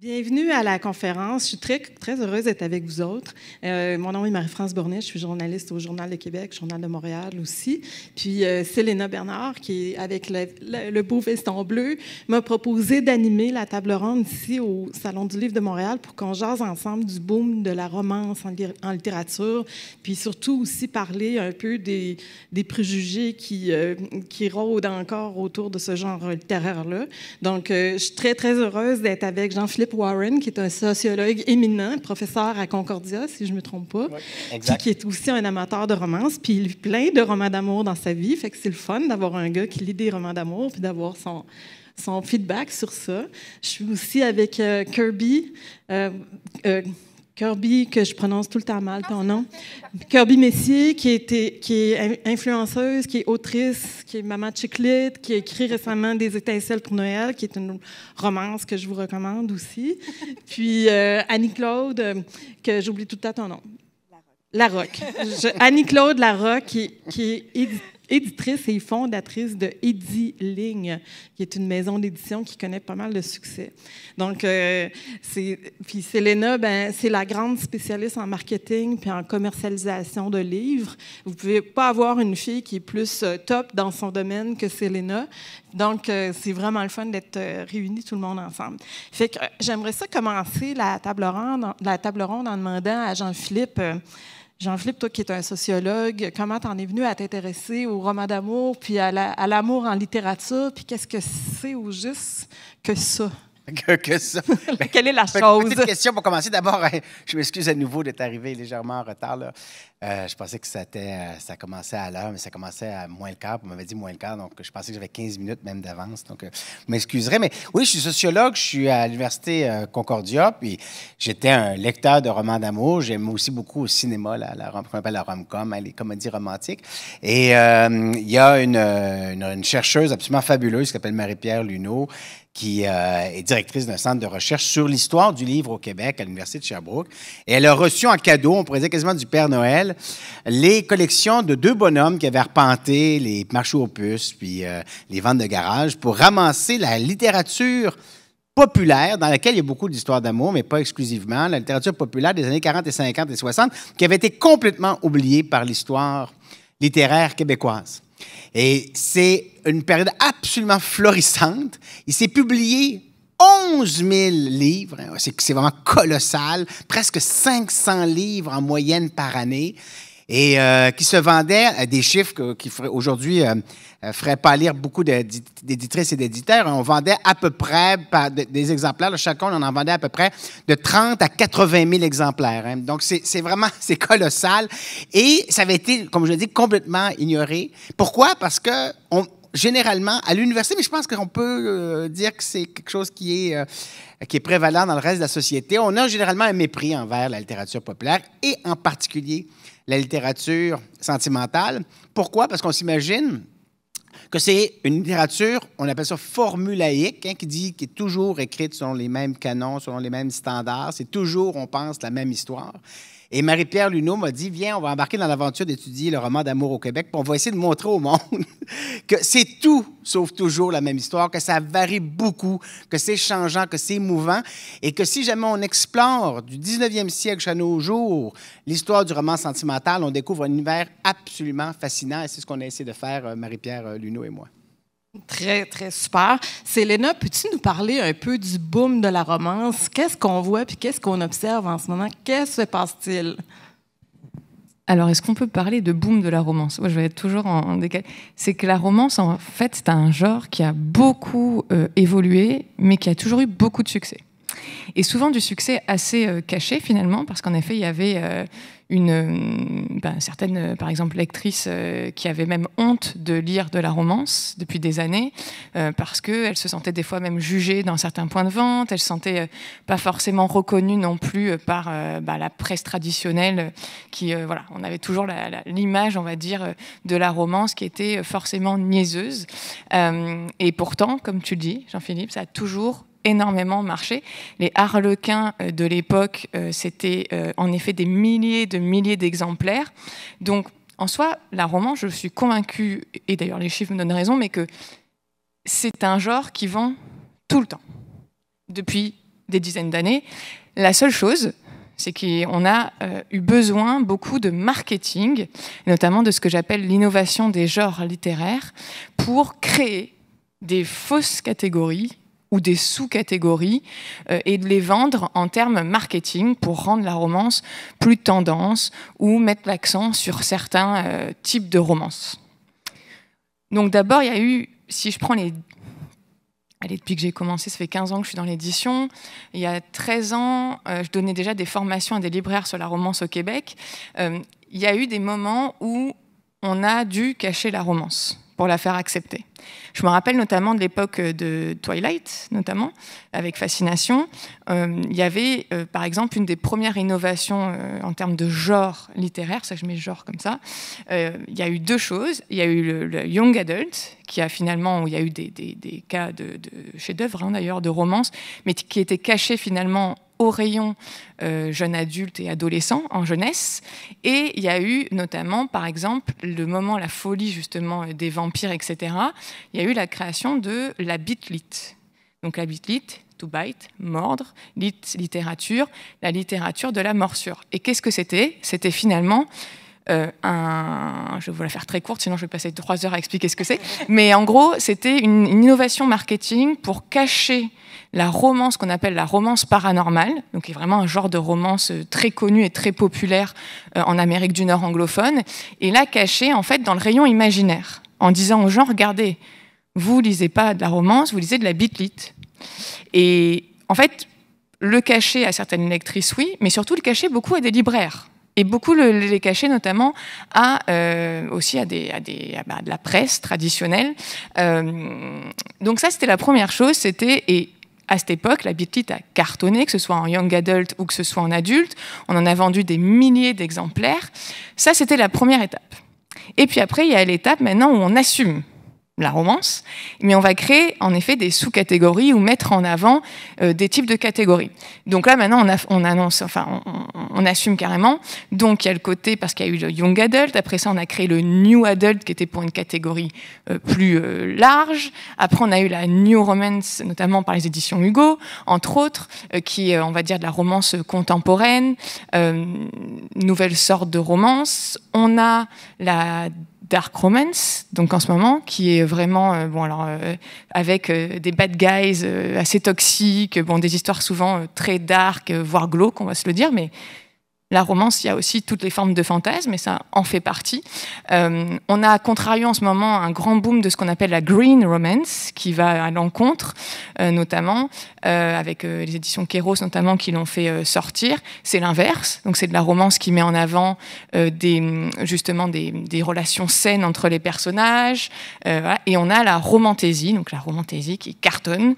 Bienvenue à la conférence. Je suis très heureuse d'être avec vous autres. Mon nom est Marie-France Bornet. Je suis journaliste au Journal de Québec, Journal de Montréal aussi. Puis Céléna Bernard, qui est avec le beau veston bleu, m'a proposé d'animer la table ronde ici au Salon du Livre de Montréal pour qu'on jase ensemble du boom de la romance en littérature, puis surtout aussi parler un peu des préjugés qui rôdent encore autour de ce genre littéraire-là. Donc, je suis très heureuse d'être avec Jean-Philippe Warren, qui est un sociologue éminent, professeur à Concordia, si je ne me trompe pas, oui, puis qui est aussi un amateur de romance, puis il lit plein de romans d'amour dans sa vie, fait que c'est le fun d'avoir un gars qui lit des romans d'amour, puis d'avoir son feedback sur ça. Je suis aussi avec Kirby, que je prononce tout le temps mal, ton nom. Kirby Messier, qui est influenceuse, qui est autrice, qui est maman de Chiclette, qui a écrit récemment Des étincelles pour Noël, qui est une romance que je vous recommande aussi. Puis Annie-Claude, que j'oublie tout le temps ton nom. Larocque. Annie-Claude Larocque, qui est éditrice et fondatrice de Édiligne, qui est une maison d'édition qui connaît pas mal de succès. Donc, puis Céléna, c'est la grande spécialiste en marketing puis en commercialisation de livres. Vous ne pouvez pas avoir une fille qui est plus top dans son domaine que Céléna. Donc, c'est vraiment le fun d'être réunis tout le monde ensemble. Fait que j'aimerais ça commencer la table ronde en demandant à Jean-Philippe. Jean-Philippe, toi qui es un sociologue, comment t'en es venu à t'intéresser au roman d'amour, puis à l'amour en littérature, puis qu'est-ce que c'est au juste que ça? Que ça. Quelle est la chose? Petite question pour commencer. D'abord, je m'excuse à nouveau d'être arrivé légèrement en retard, là. Je pensais que ça commençait à l'heure, mais ça commençait à moins le quart. On m'avait dit moins le quart, donc je pensais que j'avais 15 minutes même d'avance. Donc, vous m'excuserez. Mais oui, je suis sociologue. Je suis à l'Université Concordia, puis j'étais un lecteur de romans d'amour. J'aime aussi beaucoup au cinéma, qu'on appelle la rom-com, les comédies romantiques. Et il y a une chercheuse absolument fabuleuse qui s'appelle Marie-Pierre Luneau, qui est directrice d'un centre de recherche sur l'histoire du livre au Québec à l'Université de Sherbrooke. Et elle a reçu en cadeau, on pourrait dire quasiment du Père Noël, les collections de deux bonhommes qui avaient arpenté les marchés aux puces puis les ventes de garage pour ramasser la littérature populaire, dans laquelle il y a beaucoup d'histoires d'amour, mais pas exclusivement, la littérature populaire des années 40 et 50 et 60, qui avait été complètement oubliée par l'histoire littéraire québécoise. Et c'est une période absolument florissante. Il s'est publié 11 000 livres. C'est vraiment colossal. Presque 500 livres en moyenne par année. Et qui se vendaient à des chiffres qui aujourd'hui ne feraient pas lire beaucoup d'éditrices et d'éditeurs. On vendait à peu près, des exemplaires, chacun, on en vendait à peu près de 30 à 80 000 exemplaires. Hein. Donc, c'est colossal. Et ça avait été, comme je l'ai dit, complètement ignoré. Pourquoi? Parce que généralement, à l'université, mais je pense qu'on peut dire que c'est quelque chose qui est prévalent dans le reste de la société, on a généralement un mépris envers la littérature populaire et en particulier la littérature sentimentale. Pourquoi? Parce qu'on s'imagine que c'est une littérature, on appelle ça formulaïque, hein, qui est toujours écrite selon les mêmes canons, selon les mêmes standards. C'est toujours, on pense, la même histoire. Et Marie-Pierre Luneau m'a dit, viens, on va embarquer dans l'aventure d'étudier le roman d'amour au Québec, puis on va essayer de montrer au monde que c'est tout, sauf toujours la même histoire, que ça varie beaucoup, que c'est changeant, que c'est mouvant, et que si jamais on explore du 19e siècle jusqu'à nos jours l'histoire du roman sentimental, on découvre un univers absolument fascinant, et c'est ce qu'on a essayé de faire, Marie-Pierre Luneau et moi. Très super. Céléna, peux-tu nous parler un peu du boom de la romance? Qu'est-ce qu'on voit puis qu'est-ce qu'on observe en ce moment? Qu'est-ce qui se passe-t-il? Alors, est-ce qu'on peut parler de boom de la romance? Moi, je vais être toujours en décalé. C'est que la romance, en fait, c'est un genre qui a beaucoup évolué, mais qui a toujours eu beaucoup de succès. Et souvent du succès assez caché, finalement, parce qu'en effet, il y avait une certaine, par exemple, lectrice qui avait même honte de lire de la romance depuis des années, parce qu'elle se sentait des fois même jugée dans certains points de vente, elle se sentait pas forcément reconnue non plus par la presse traditionnelle, qui, voilà, on avait toujours l'image, on va dire, de la romance qui était forcément niaiseuse. Et pourtant, comme tu le dis, Jean-Philippe, ça a toujours énormément marché. Les harlequins de l'époque, c'était en effet des milliers d'exemplaires. Donc, en soi, la romance, je suis convaincue, et d'ailleurs les chiffres me donnent raison, mais que c'est un genre qui vend tout le temps, depuis des dizaines d'années. La seule chose, c'est qu'on a eu besoin beaucoup de marketing, notamment de ce que j'appelle l'innovation des genres littéraires, pour créer des fausses catégories ou des sous-catégories et de les vendre en termes marketing pour rendre la romance plus tendance ou mettre l'accent sur certains types de romances. Donc d'abord, il y a eu, si je prends les... Allez, depuis que j'ai commencé, ça fait 15 ans que je suis dans l'édition. Il y a 13 ans, je donnais déjà des formations à des libraires sur la romance au Québec. Il y a eu des moments où on a dû cacher la romance pour la faire accepter. Je me rappelle notamment de l'époque de Twilight, notamment, avec Fascination. Il y avait, par exemple, une des premières innovations en termes de genre littéraire, ça je mets genre comme ça. Il y a eu deux choses. Il y a eu le Young Adult, qui a finalement, où il y a eu des cas de chefs-d'œuvre, d'ailleurs, de romance, mais qui étaient cachés finalement au rayon jeunes adultes et adolescents, en jeunesse. Et il y a eu notamment, par exemple, le moment, la folie justement des vampires, etc. Il y a eu la création de la bit-lit. Donc la bit-lit, to bite, mordre, littérature, la littérature de la morsure. Et qu'est-ce que c'était ? C'était finalement je vais vous la faire très courte, sinon je vais passer 3 heures à expliquer ce que c'est. Mais en gros, c'était une innovation marketing pour cacher la romance qu'on appelle la romance paranormale, donc qui est vraiment un genre de romance très connu et très populaire en Amérique du Nord anglophone, et la cacher en fait dans le rayon imaginaire, en disant aux gens, regardez, vous lisez pas de la romance, vous lisez de la bit-lit. Et en fait, le cacher à certaines lectrices, oui, mais surtout le cacher beaucoup à des libraires. Et beaucoup les cacher notamment aussi à de la presse traditionnelle. Donc ça, c'était la première chose. Et à cette époque, la bit-lit a cartonné, que ce soit en young adult ou que ce soit en adulte. On en a vendu des milliers d'exemplaires. Ça, c'était la première étape. Et puis après, il y a l'étape maintenant où on assume la romance, mais on va créer en effet des sous-catégories ou mettre en avant des types de catégories. Donc là maintenant on annonce, enfin on assume carrément. Donc il y a le côté, parce qu'il y a eu le young adult, après ça on a créé le new adult qui était pour une catégorie plus large. Après on a eu la new romance, notamment par les éditions Hugo, entre autres, qui est on va dire de la romance contemporaine, nouvelle sorte de romance. On a la dark romance, donc en ce moment, qui est vraiment, avec des bad guys assez toxiques, des histoires souvent très dark, voire glauques, on va se le dire, mais la romance, il y a aussi toutes les formes de fantasmes, et ça en fait partie. On a, à contrario, en ce moment, un grand boom de ce qu'on appelle la green romance, qui va à l'encontre, notamment, avec les éditions Kéros, notamment, qui l'ont fait sortir. C'est l'inverse, donc c'est de la romance qui met en avant des relations saines entre les personnages, voilà. Et on a la romantaisie, donc la romantaisie qui cartonne,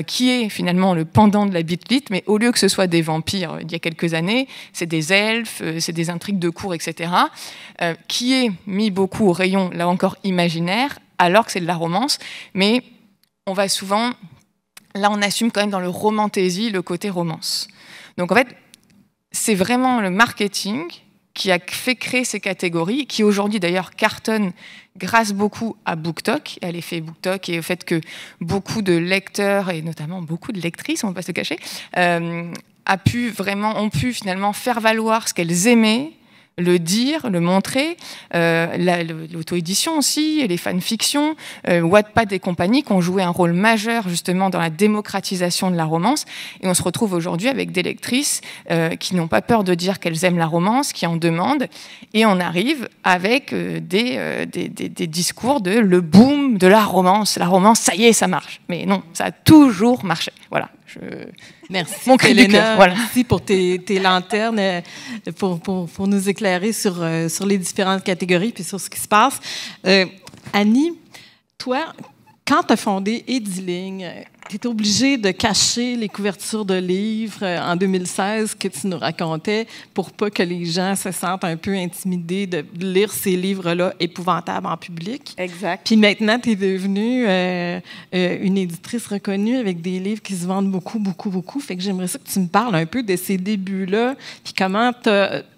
qui est finalement le pendant de la bit-lit, mais au lieu que ce soit des vampires il y a quelques années, c'est des elfes, c'est des intrigues de cour, etc., qui est mis beaucoup au rayon, là encore, imaginaire, alors que c'est de la romance, mais on va souvent... Là, on assume quand même dans le romantaisie le côté romance. Donc, en fait, c'est vraiment le marketing qui a fait créer ces catégories, qui aujourd'hui, d'ailleurs, cartonnent grâce beaucoup à BookTok, à l'effet BookTok et au fait que beaucoup de lecteurs, et notamment beaucoup de lectrices, on ne va pas se le cacher, ont pu finalement faire valoir ce qu'elles aimaient, le dire, le montrer, l'auto-édition aussi, les fanfictions, Wattpad et compagnie qui ont joué un rôle majeur justement dans la démocratisation de la romance. Et on se retrouve aujourd'hui avec des lectrices qui n'ont pas peur de dire qu'elles aiment la romance, qui en demandent. Et on arrive avec des discours de le boom de la romance. La romance, ça y est, ça marche. Mais non, ça a toujours marché. Voilà. Merci, mon cri du cœur. Voilà. Merci pour tes lanternes, pour nous éclairer sur les différentes catégories puis sur ce qui se passe. Annie, toi, quand tu as fondé Ediling, tu étais obligée de cacher les couvertures de livres en 2016 que tu nous racontais pour pas que les gens se sentent un peu intimidés de lire ces livres-là épouvantables en public. Exact. Puis maintenant, tu es devenue une éditrice reconnue avec des livres qui se vendent beaucoup, beaucoup, beaucoup. Fait que j'aimerais ça que tu me parles un peu de ces débuts-là, puis comment tu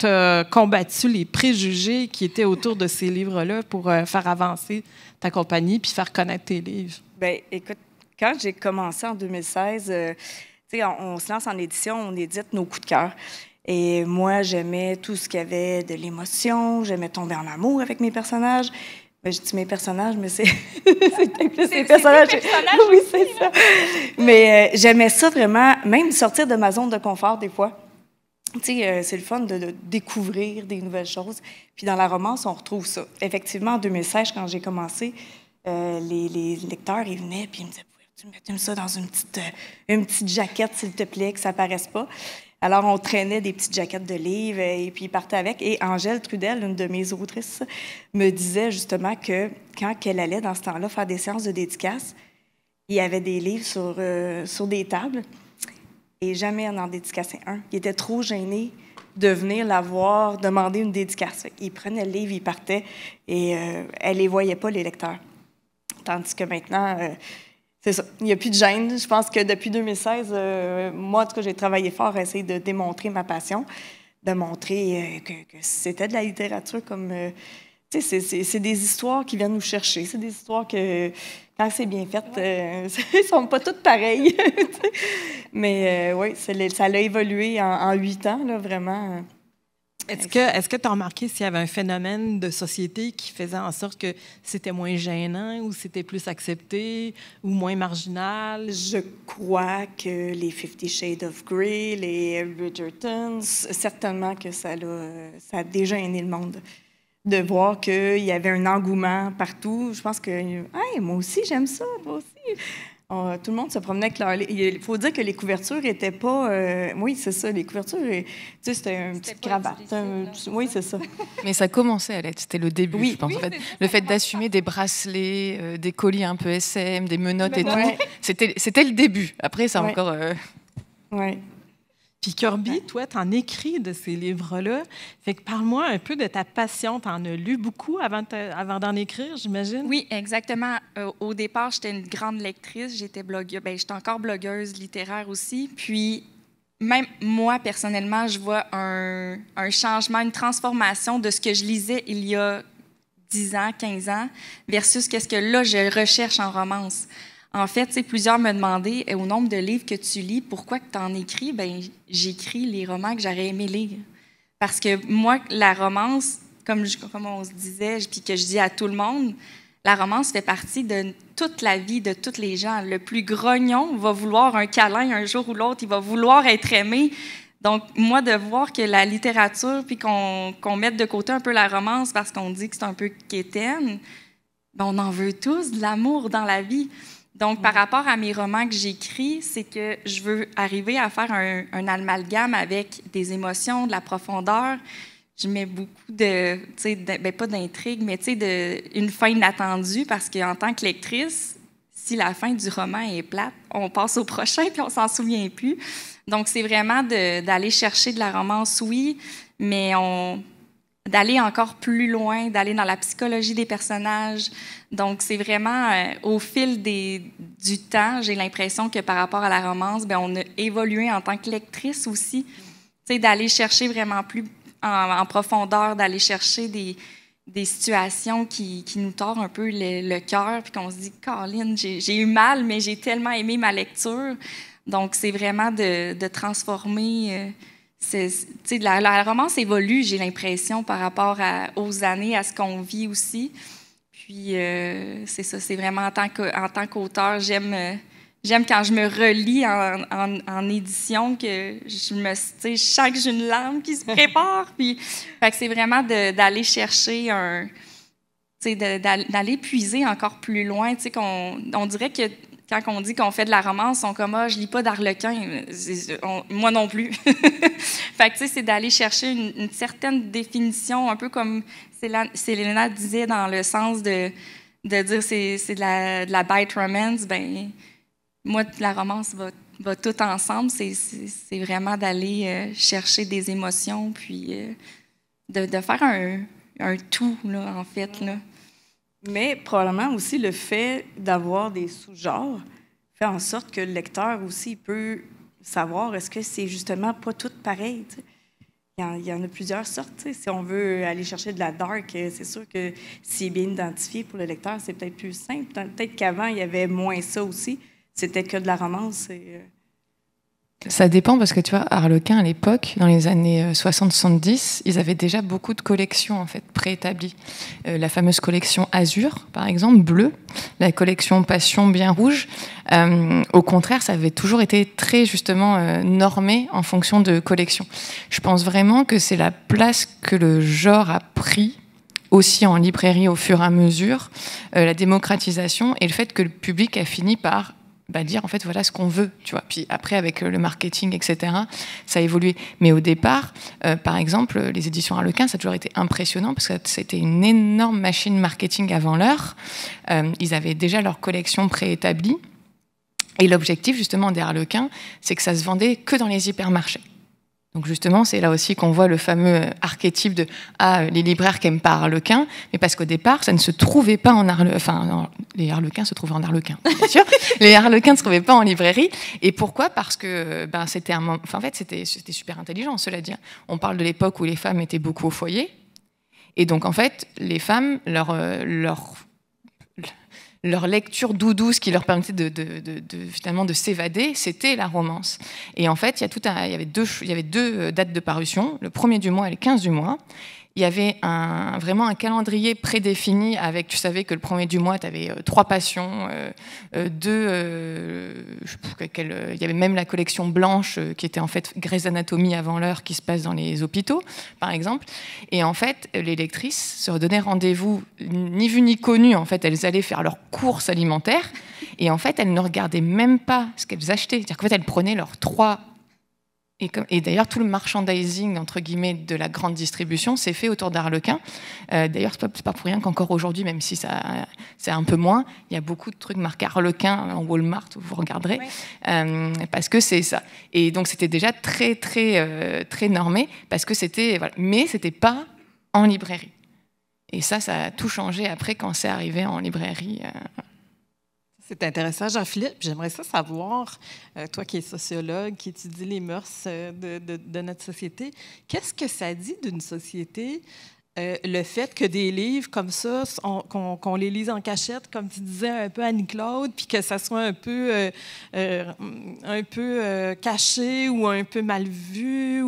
as combattu les préjugés qui étaient autour de ces livres-là pour faire avancer ta compagnie puis faire connaître tes livres. Bien, écoute, quand j'ai commencé en 2016, On se lance en édition, on édite nos coups de cœur. Et moi, j'aimais tout ce qui avait de l'émotion, j'aimais tomber en amour avec mes personnages. Je dis mes personnages, mais c'est plus les personnages. Oui, c'est ça. Mais j'aimais ça vraiment, même sortir de ma zone de confort des fois. C'est le fun de découvrir des nouvelles choses. Puis dans la romance, on retrouve ça. Effectivement, en 2016, quand j'ai commencé, les lecteurs, ils venaient puis ils me disaient « Tu me mets ça dans une petite jaquette, s'il te plaît, que ça ne paraisse pas. » Alors, on traînait des petites jaquettes de livres et puis ils partaient avec. Et Angèle Trudel, une de mes autrices, me disait justement que quand elle allait, dans ce temps-là, faire des séances de dédicace, il y avait des livres sur des tables et jamais elle n'en dédicaçait un. Il était trop gêné de venir la voir demander une dédicace. Il prenait le livre, il partait et elle les voyait pas, les lecteurs. Tandis que maintenant... c'est ça. Il n'y a plus de gêne. Je pense que depuis 2016, moi, en tout cas, j'ai travaillé fort à essayer de démontrer ma passion, de montrer que c'était de la littérature comme... tu sais, c'est des histoires qui viennent nous chercher. C'est des histoires que, quand c'est bien fait, elles ne sont pas toutes pareilles. Mais oui, ça a évolué en 8 ans, là, vraiment. Est-ce que tu as remarqué s'il y avait un phénomène de société qui faisait en sorte que c'était moins gênant ou c'était plus accepté ou moins marginal? Je crois que les 50 Shades of Grey, les Bridgerton, certainement que ça a déjà gêné le monde. De voir qu'il y avait un engouement partout. Je pense que hey, moi aussi, j'aime ça, moi aussi. Tout le monde se promenait avec leur... Il faut dire que les couvertures n'étaient pas... oui, c'est ça, les couvertures, tu sais, c'était une petite cravate. Oui, c'est ça. Mais ça commençait à l'être, c'était le début, oui. Je pense. Oui, en fait, le fait d'assumer des bracelets, des colliers un peu SM, des menottes et tout, c'était le début. Après, ça encore... Oui. Puis Kirby, toi, tu en écris de ces livres-là. Fait que parle-moi un peu de ta passion. Tu en as lu beaucoup avant d'en écrire, j'imagine? Oui, exactement. Au départ, j'étais une grande lectrice. J'étais blogueuse. J'étais encore blogueuse littéraire aussi. Puis, même moi, personnellement, je vois un changement, une transformation de ce que je lisais il y a 10 ans, 15 ans, versus qu'est-ce que là, je recherche en romance. En fait, plusieurs me demandaient, au nombre de livres que tu lis, pourquoi que tu en écris? Bien, j'écris les romans que j'aurais aimé lire. Parce que moi, la romance, comme on se disait, puis que je dis à tout le monde, la romance fait partie de toute la vie de tous les gens. Le plus grognon va vouloir un câlin un jour ou l'autre, il va vouloir être aimé. Donc, moi, de voir que la littérature, puis qu'on mette de côté un peu la romance parce qu'on dit que c'est un peu quétaine, bien, on en veut tous de l'amour dans la vie. Donc, par rapport à mes romans que j'écris, c'est que je veux arriver à faire un amalgame avec des émotions, de la profondeur. Je mets beaucoup pas d'intrigue, mais une fin inattendue, parce qu'en tant que lectrice, si la fin du roman est plate, on passe au prochain puis on s'en souvient plus. Donc, c'est vraiment d'aller chercher de la romance, oui, mais d'aller encore plus loin, d'aller dans la psychologie des personnages. Donc, c'est vraiment au fil du temps, j'ai l'impression que par rapport à la romance, bien, on a évolué en tant que lectrice aussi, d'aller chercher vraiment plus en profondeur, d'aller chercher des situations qui nous tordent un peu le cœur, puis qu'on se dit « Caroline, j'ai eu mal, mais j'ai tellement aimé ma lecture. » Donc, c'est vraiment de transformer... la romance évolue, j'ai l'impression, par rapport aux années, à ce qu'on vit aussi. Puis, c'est ça, c'est vraiment en tant qu'auteur, j'aime quand je me relis en édition, que je sens que j'ai une larme qui se prépare. Puis, fait que c'est vraiment d'aller chercher d'aller puiser encore plus loin. On dirait que quand on dit qu'on fait de la romance, on comme « Ah, je lis pas d'Arlequin. » Moi non plus. Fait que, c'est d'aller chercher une certaine définition, un peu comme Célena disait, dans le sens de dire c'est de la bite romance. Ben, moi, la romance va tout ensemble. C'est vraiment d'aller chercher des émotions, puis de faire un tout, là, en fait, là. Mais probablement aussi le fait d'avoir des sous-genres fait en sorte que le lecteur aussi peut savoir est-ce que c'est justement pas tout pareil. T'sais. Il y en a plusieurs sortes. T'sais. Si on veut aller chercher de la dark, c'est sûr que s'il est bien identifié pour le lecteur, c'est peut-être plus simple. Peut-être qu'avant, il y avait moins ça aussi. C'était que de la romance. Ça dépend parce que tu vois, Harlequin, à l'époque, dans les années 60-70, ils avaient déjà beaucoup de collections en fait, préétablies. La fameuse collection Azur, par exemple, bleue, la collection Passion bien rouge. Au contraire, ça avait toujours été très justement normé en fonction de collections. Je pense vraiment que c'est la place que le genre a pris aussi en librairie au fur et à mesure, la démocratisation et le fait que le public a fini par dire en fait voilà ce qu'on veut, tu vois. Puis après avec le marketing, etc., ça a évolué. Mais au départ, par exemple, les éditions Harlequin, ça a toujours été impressionnant parce que c'était une énorme machine marketing avant l'heure. Ils avaient déjà leur collection préétablie. Et l'objectif justement des Harlequins, c'est que ça se vendait que dans les hypermarchés. Donc justement, c'est là aussi qu'on voit le fameux archétype de les libraires qui n'aiment pas Harlequin, mais parce qu'au départ, ça ne se trouvait pas en Harlequin. Enfin, non, les Harlequins se trouvaient en Harlequin, bien sûr. Les Harlequins ne se trouvaient pas en librairie. Et pourquoi ? Parce que c'était en fait, c'était super intelligent, cela dit. On parle de l'époque où les femmes étaient beaucoup au foyer. Et donc, en fait, les femmes, leur lecture doudou, ce qui leur permettait finalement de s'évader, c'était la romance. Et en fait, il y avait deux dates de parution, le 1er du mois et le 15 du mois. Il y avait vraiment un calendrier prédéfini avec, tu savais que le 1er du mois, tu avais 3 passions, il y avait même la collection blanche qui était en fait Grey's Anatomy avant l'heure qui se passe dans les hôpitaux, par exemple. Et en fait, les lectrices se redonnaient rendez-vous ni vu ni connu. En fait, elles allaient faire leurs courses alimentaires et en fait, elles ne regardaient même pas ce qu'elles achetaient. C'est-à-dire qu'en fait, elles prenaient leurs 3. Et d'ailleurs, tout le merchandising, entre guillemets, de la grande distribution s'est fait autour d'Harlequin. D'ailleurs, c'est pas pour rien qu'encore aujourd'hui, même si c'est un peu moins, il y a beaucoup de trucs marqués Harlequin en Walmart, vous regarderez, parce que c'est ça. Et donc, c'était déjà très, très, très normé, parce que c'était... Voilà. Mais ce n'était pas en librairie. Et ça a tout changé après quand c'est arrivé en librairie. C'est intéressant, Jean-Philippe. J'aimerais ça savoir, toi qui es sociologue, qui étudie les mœurs de notre société, qu'est-ce que ça dit d'une société, le fait que des livres comme ça, qu'on les lise en cachette, comme tu disais, un peu Annie-Claude, puis que ça soit un peu caché ou un peu mal vu,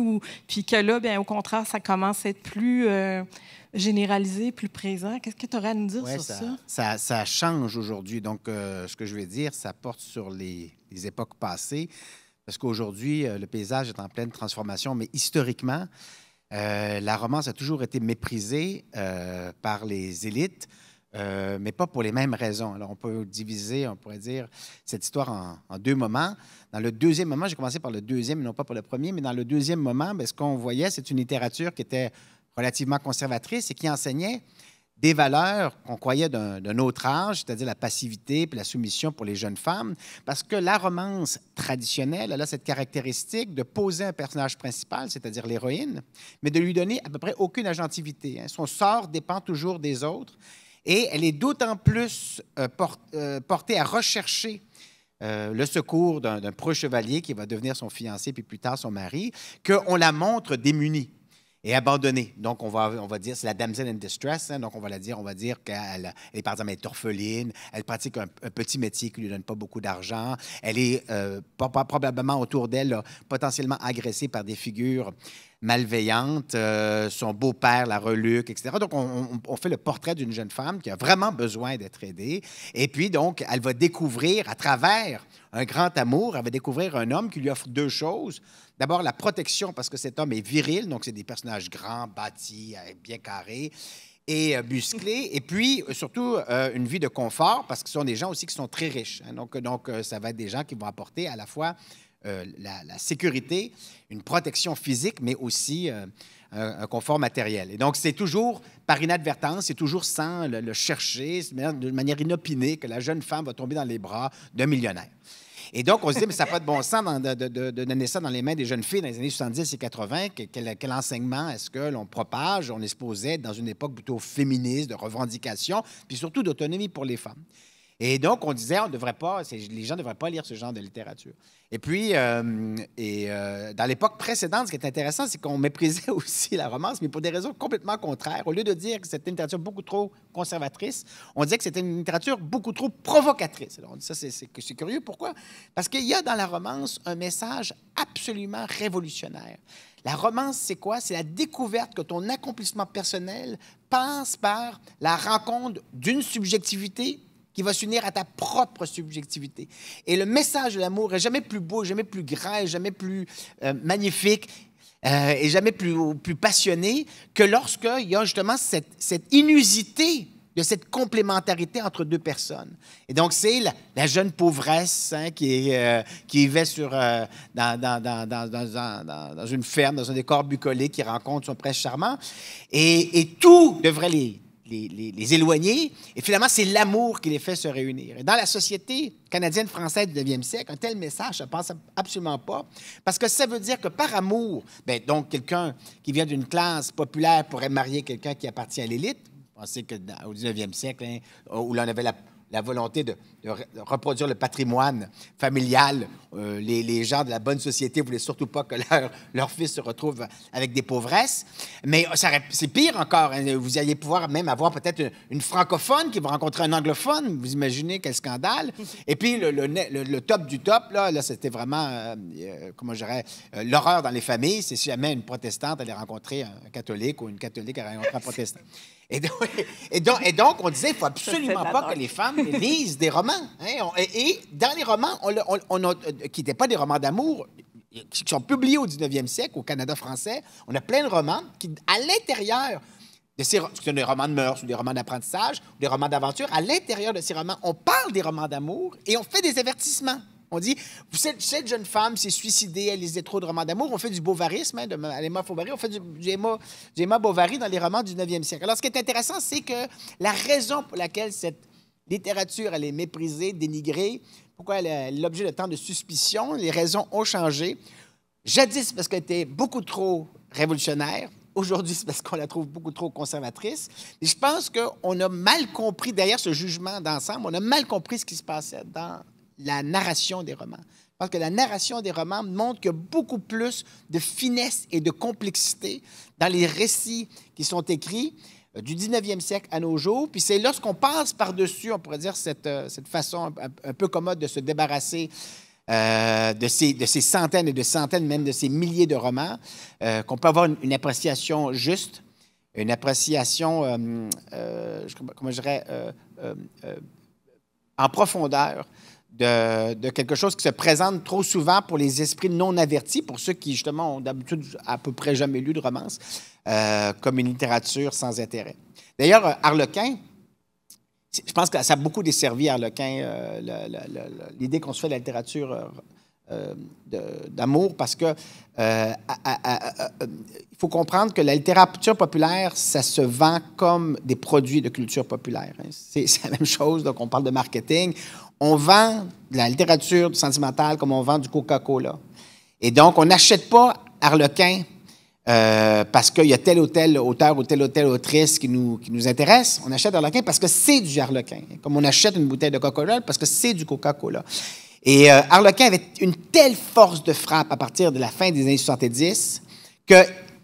puis que là, bien, au contraire, ça commence à être plus... généralisé, plus présent. Qu'est-ce que tu aurais à nous dire sur ça? Ça change aujourd'hui. Donc, ce que je vais dire, ça porte sur les époques passées, parce qu'aujourd'hui, le paysage est en pleine transformation, mais historiquement, la romance a toujours été méprisée par les élites, mais pas pour les mêmes raisons. Alors, on peut diviser, on pourrait dire, cette histoire en 2 moments. Dans le deuxième moment, j'ai commencé par le deuxième, non pas pour le premier, mais dans le deuxième moment, ce qu'on voyait, c'est une littérature qui était relativement conservatrice et qui enseignait des valeurs qu'on croyait d'un autre âge, c'est-à-dire la passivité puis la soumission pour les jeunes femmes, parce que la romance traditionnelle, elle a cette caractéristique de poser un personnage principal, c'est-à-dire l'héroïne, mais de lui donner à peu près aucune agentivité. Son sort dépend toujours des autres et elle est d'autant plus portée à rechercher le secours d'un preux chevalier qui va devenir son fiancé puis plus tard son mari, qu'on la montre démunie et abandonnée. Donc, on va dire, c'est la damsel in distress. Donc, on va dire qu'elle est, par exemple, elle est orpheline, elle pratique un petit métier qui ne lui donne pas beaucoup d'argent, elle est probablement autour d'elle potentiellement agressée par des figures malveillantes, son beau-père la reluque, etc. Donc, on fait le portrait d'une jeune femme qui a vraiment besoin d'être aidée. Et puis, donc, elle va découvrir, à travers un grand amour, elle va découvrir un homme qui lui offre 2 choses. D'abord, la protection, parce que cet homme est viril, donc c'est des personnages grands, bâtis, bien carrés et musclés. Et puis, surtout, une vie de confort, parce que ce sont des gens aussi qui sont très riches. Donc, ça va être des gens qui vont apporter à la fois la sécurité, une protection physique, mais aussi un confort matériel. Et donc, c'est toujours par inadvertance, c'est toujours sans le chercher, de manière inopinée, que la jeune femme va tomber dans les bras d'un millionnaire. Et donc, on se dit, mais ça n'a pas de bon sens de donner ça dans les mains des jeunes filles dans les années 70 et 80. Quel enseignement est-ce que l'on propage? On est supposé être dans une époque plutôt féministe, de revendication, puis surtout d'autonomie pour les femmes. Et donc, on disait, les gens ne devraient pas lire ce genre de littérature. Et puis, dans l'époque précédente, ce qui est intéressant, c'est qu'on méprisait aussi la romance, mais pour des raisons complètement contraires. Au lieu de dire que c'était une littérature beaucoup trop conservatrice, on disait que c'était une littérature beaucoup trop provocatrice. Alors, on dit ça, c'est curieux. Pourquoi? Parce qu'il y a dans la romance un message absolument révolutionnaire. La romance, c'est quoi? C'est la découverte que ton accomplissement personnel passe par la rencontre d'une subjectivité qui va s'unir à ta propre subjectivité. Et le message de l'amour est jamais plus beau, jamais plus grand, jamais plus magnifique et jamais plus passionné que lorsqu'il y a justement cette inusité de cette complémentarité entre deux personnes. Et donc, c'est la jeune pauvresse qui vivait dans une ferme, dans un décor bucolique, qui rencontre son prince charmant. Et tout devrait les éloigner. Et finalement, c'est l'amour qui les fait se réunir. Et dans la société canadienne-française du 9e siècle, un tel message, je ne pense absolument pas, parce que ça veut dire que par amour, donc quelqu'un qui vient d'une classe populaire pourrait marier quelqu'un qui appartient à l'élite. Vous pensez qu'au 19e siècle, où l'on avait la volonté de reproduire le patrimoine familial, les gens de la bonne société ne voulaient surtout pas que leur fils se retrouve avec des pauvresses. Mais c'est pire encore. Vous alliez pouvoir même avoir peut-être une francophone qui va rencontrer un anglophone. Vous imaginez quel scandale. Et puis, le top du top, là c'était vraiment, comment je dirais, l'horreur dans les familles. C'est si jamais une protestante allait rencontrer un catholique ou une catholique allait rencontrer un protestant. Et donc, on disait qu'il ne faut absolument pas que les femmes lisent des romans. Hein? Et dans les romans, qui n'étaient pas des romans d'amour, qui sont publiés au 19e siècle, au Canada français, on a plein de romans qui, à l'intérieur de ces romans, des romans de mœurs ou des romans d'apprentissage, ou des romans d'aventure, à l'intérieur de ces romans, on parle des romans d'amour et on fait des avertissements. On dit, cette jeune femme s'est suicidée, elle lisait trop de romans d'amour. On fait du bovarisme, de Emma Bovary. On fait du Emma Bovary dans les romans du 9e siècle. Alors, ce qui est intéressant, c'est que la raison pour laquelle cette littérature, elle est méprisée, dénigrée, pourquoi elle est l'objet de tant de suspicions, les raisons ont changé. Jadis, parce qu'elle était beaucoup trop révolutionnaire. Aujourd'hui, c'est parce qu'on la trouve beaucoup trop conservatrice. Et je pense qu'on a mal compris, derrière ce jugement d'ensemble, on a mal compris ce qui se passait dans la narration des romans. Je pense que la narration des romans montre qu'il y a beaucoup plus de finesse et de complexité dans les récits qui sont écrits du 19e siècle à nos jours. Puis c'est lorsqu'on passe par-dessus, on pourrait dire, cette façon un peu commode de se débarrasser de ces centaines et de centaines, même de ces milliers de romans, qu'on peut avoir une appréciation juste, une appréciation, comment je dirais, en profondeur de quelque chose qui se présente trop souvent pour les esprits non avertis, pour ceux qui, justement, ont d'habitude à peu près jamais lu de romance, comme une littérature sans intérêt. D'ailleurs, Harlequin, je pense que ça a beaucoup desservi Harlequin, l'idée qu'on se fait de la littérature d'amour, parce que il faut comprendre que la littérature populaire, ça se vend comme des produits de culture populaire. Hein. C'est la même chose, donc on parle de marketing. On vend de la littérature sentimentale comme on vend du Coca-Cola. Et donc, on n'achète pas Harlequin parce qu'il y a tel ou tel auteur ou telle autrice qui nous intéresse. On achète Harlequin parce que c'est du Harlequin. Comme on achète une bouteille de Coca-Cola parce que c'est du Coca-Cola. Et Harlequin avait une telle force de frappe à partir de la fin des années 70 que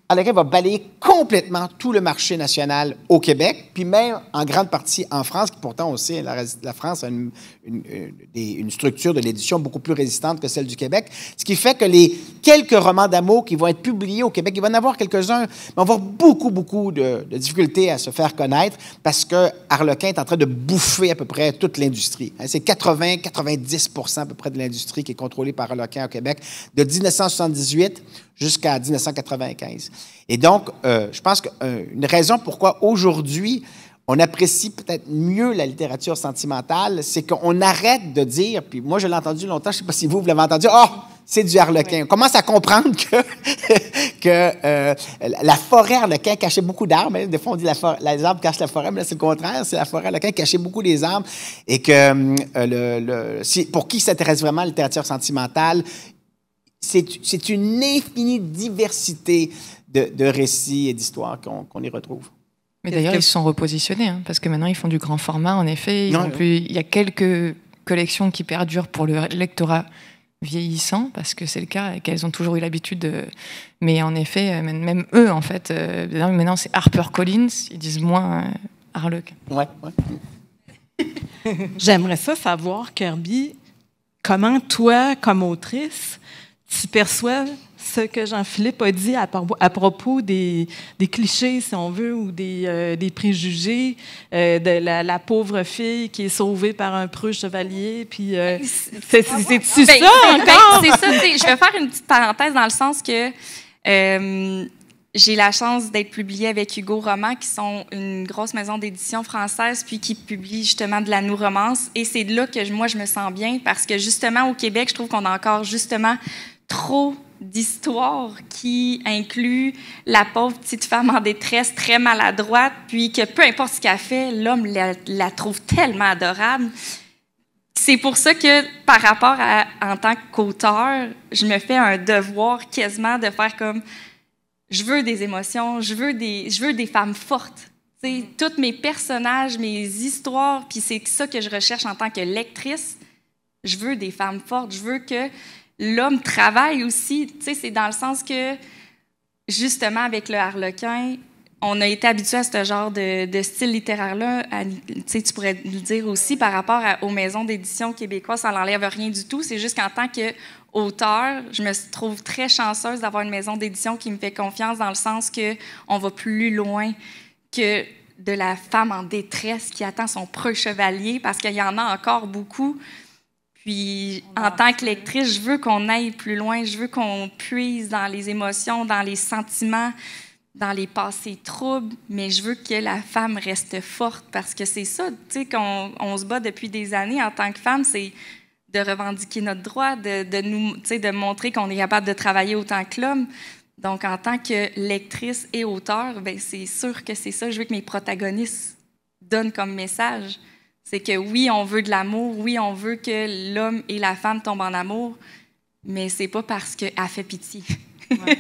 Harlequin va balayer complètement tout le marché national au Québec, puis même en grande partie en France, qui pourtant aussi, la France a une structure de l'édition beaucoup plus résistante que celle du Québec, ce qui fait que les quelques romans d'amour qui vont être publiés au Québec, il va y en avoir quelques-uns, mais on va avoir beaucoup de difficultés à se faire connaître parce que Harlequin est en train de bouffer à peu près toute l'industrie. C'est 80-90% à peu près de l'industrie qui est contrôlée par Harlequin au Québec, de 1978 jusqu'à 1995. Et donc, je pense qu'une raison pourquoi aujourd'hui, on apprécie peut-être mieux la littérature sentimentale, c'est qu'on arrête de dire, puis moi je l'ai entendu longtemps, je ne sais pas si vous l'avez entendu, « Oh, c'est du Harlequin ». On commence à comprendre que la forêt Harlequin cachait beaucoup d'arbres. Hein. Des fois, on dit les arbres cachent la forêt, mais là, c'est le contraire. C'est la forêt Harlequin qui cachait beaucoup des arbres. Et que pour qui s'intéresse vraiment à la littérature sentimentale, c'est une infinie diversité de récits et d'histoires qu'on y retrouve. Mais d'ailleurs, ils se sont repositionnés, hein, parce que maintenant, ils font du grand format, en effet. Il y a quelques collections qui perdurent pour le lectorat vieillissant, parce que c'est le cas, et qu'elles ont toujours eu l'habitude de... Mais en effet, même eux, en fait, maintenant, c'est HarperCollins, ils disent moins Harlequin. Ouais. J'aimerais ça savoir, Kirby, comment toi, comme autrice, tu perçois ce que Jean-Philippe a dit à propos des clichés, si on veut, ou des préjugés de la pauvre fille qui est sauvée par un preux chevalier. Puis, c'est-tu ça encore? C'est ça. Je vais faire une petite parenthèse dans le sens que j'ai la chance d'être publiée avec Hugo Roman, qui sont une grosse maison d'édition française, puis qui publie justement de la nous-romance. Et c'est là que moi, je me sens bien, parce que justement, au Québec, je trouve qu'on a encore justement trop d'histoires qui incluent la pauvre petite femme en détresse très maladroite, puis que peu importe ce qu'elle fait, l'homme la trouve tellement adorable. C'est pour ça que, par rapport à, en tant qu'auteur, je me fais un devoir quasiment de faire comme... Je veux des émotions, je veux des femmes fortes. T'sais, tous mes personnages, mes histoires, puis c'est ça que je recherche en tant que lectrice. Je veux des femmes fortes, je veux que l'homme travaille aussi. T'sais, c'est dans le sens que, justement, avec le Harlequin, on a été habitué à ce genre de style littéraire-là. Tu pourrais le dire aussi par rapport aux maisons d'édition québécoises, ça n'enlève rien du tout. C'est juste qu'en tant qu'auteur, je me trouve très chanceuse d'avoir une maison d'édition qui me fait confiance dans le sens qu'on va plus loin que de la femme en détresse qui attend son preux chevalier, parce qu'il y en a encore beaucoup. Puis, en tant que lectrice, je veux qu'on aille plus loin, je veux qu'on puise dans les émotions, dans les sentiments, dans les passés troubles, mais je veux que la femme reste forte, parce que c'est ça, tu sais, qu'on se bat depuis des années en tant que femme, c'est de revendiquer notre droit, de montrer qu'on est capable de travailler autant que l'homme. Donc, en tant que lectrice et auteur, ben c'est sûr que c'est ça. Je veux que mes protagonistes donnent comme message. C'est que oui, on veut de l'amour, oui, on veut que l'homme et la femme tombent en amour, mais c'est pas parce qu'elle fait pitié. Ouais.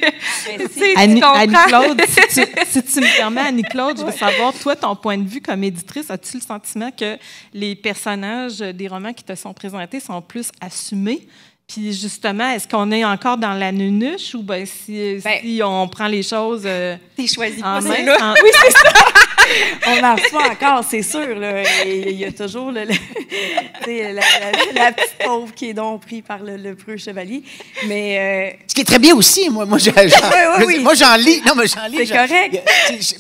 Annie-Claude, si tu me permets, Annie-Claude, je veux savoir, toi, ton point de vue comme éditrice, as-tu le sentiment que les personnages des romans qui te sont présentés sont plus assumés? Puis justement, est-ce qu'on est encore dans la nunuche ou bien si on prend les choses t'es choisi en main? Oui, c'est ça! On en reçoit encore, c'est sûr. Là. Il y a toujours la petite pauvre qui est donc prise par le preux chevalier. Mais, ce qui est très bien aussi, moi j'en lis. Non, mais j'en lis. C'est correct.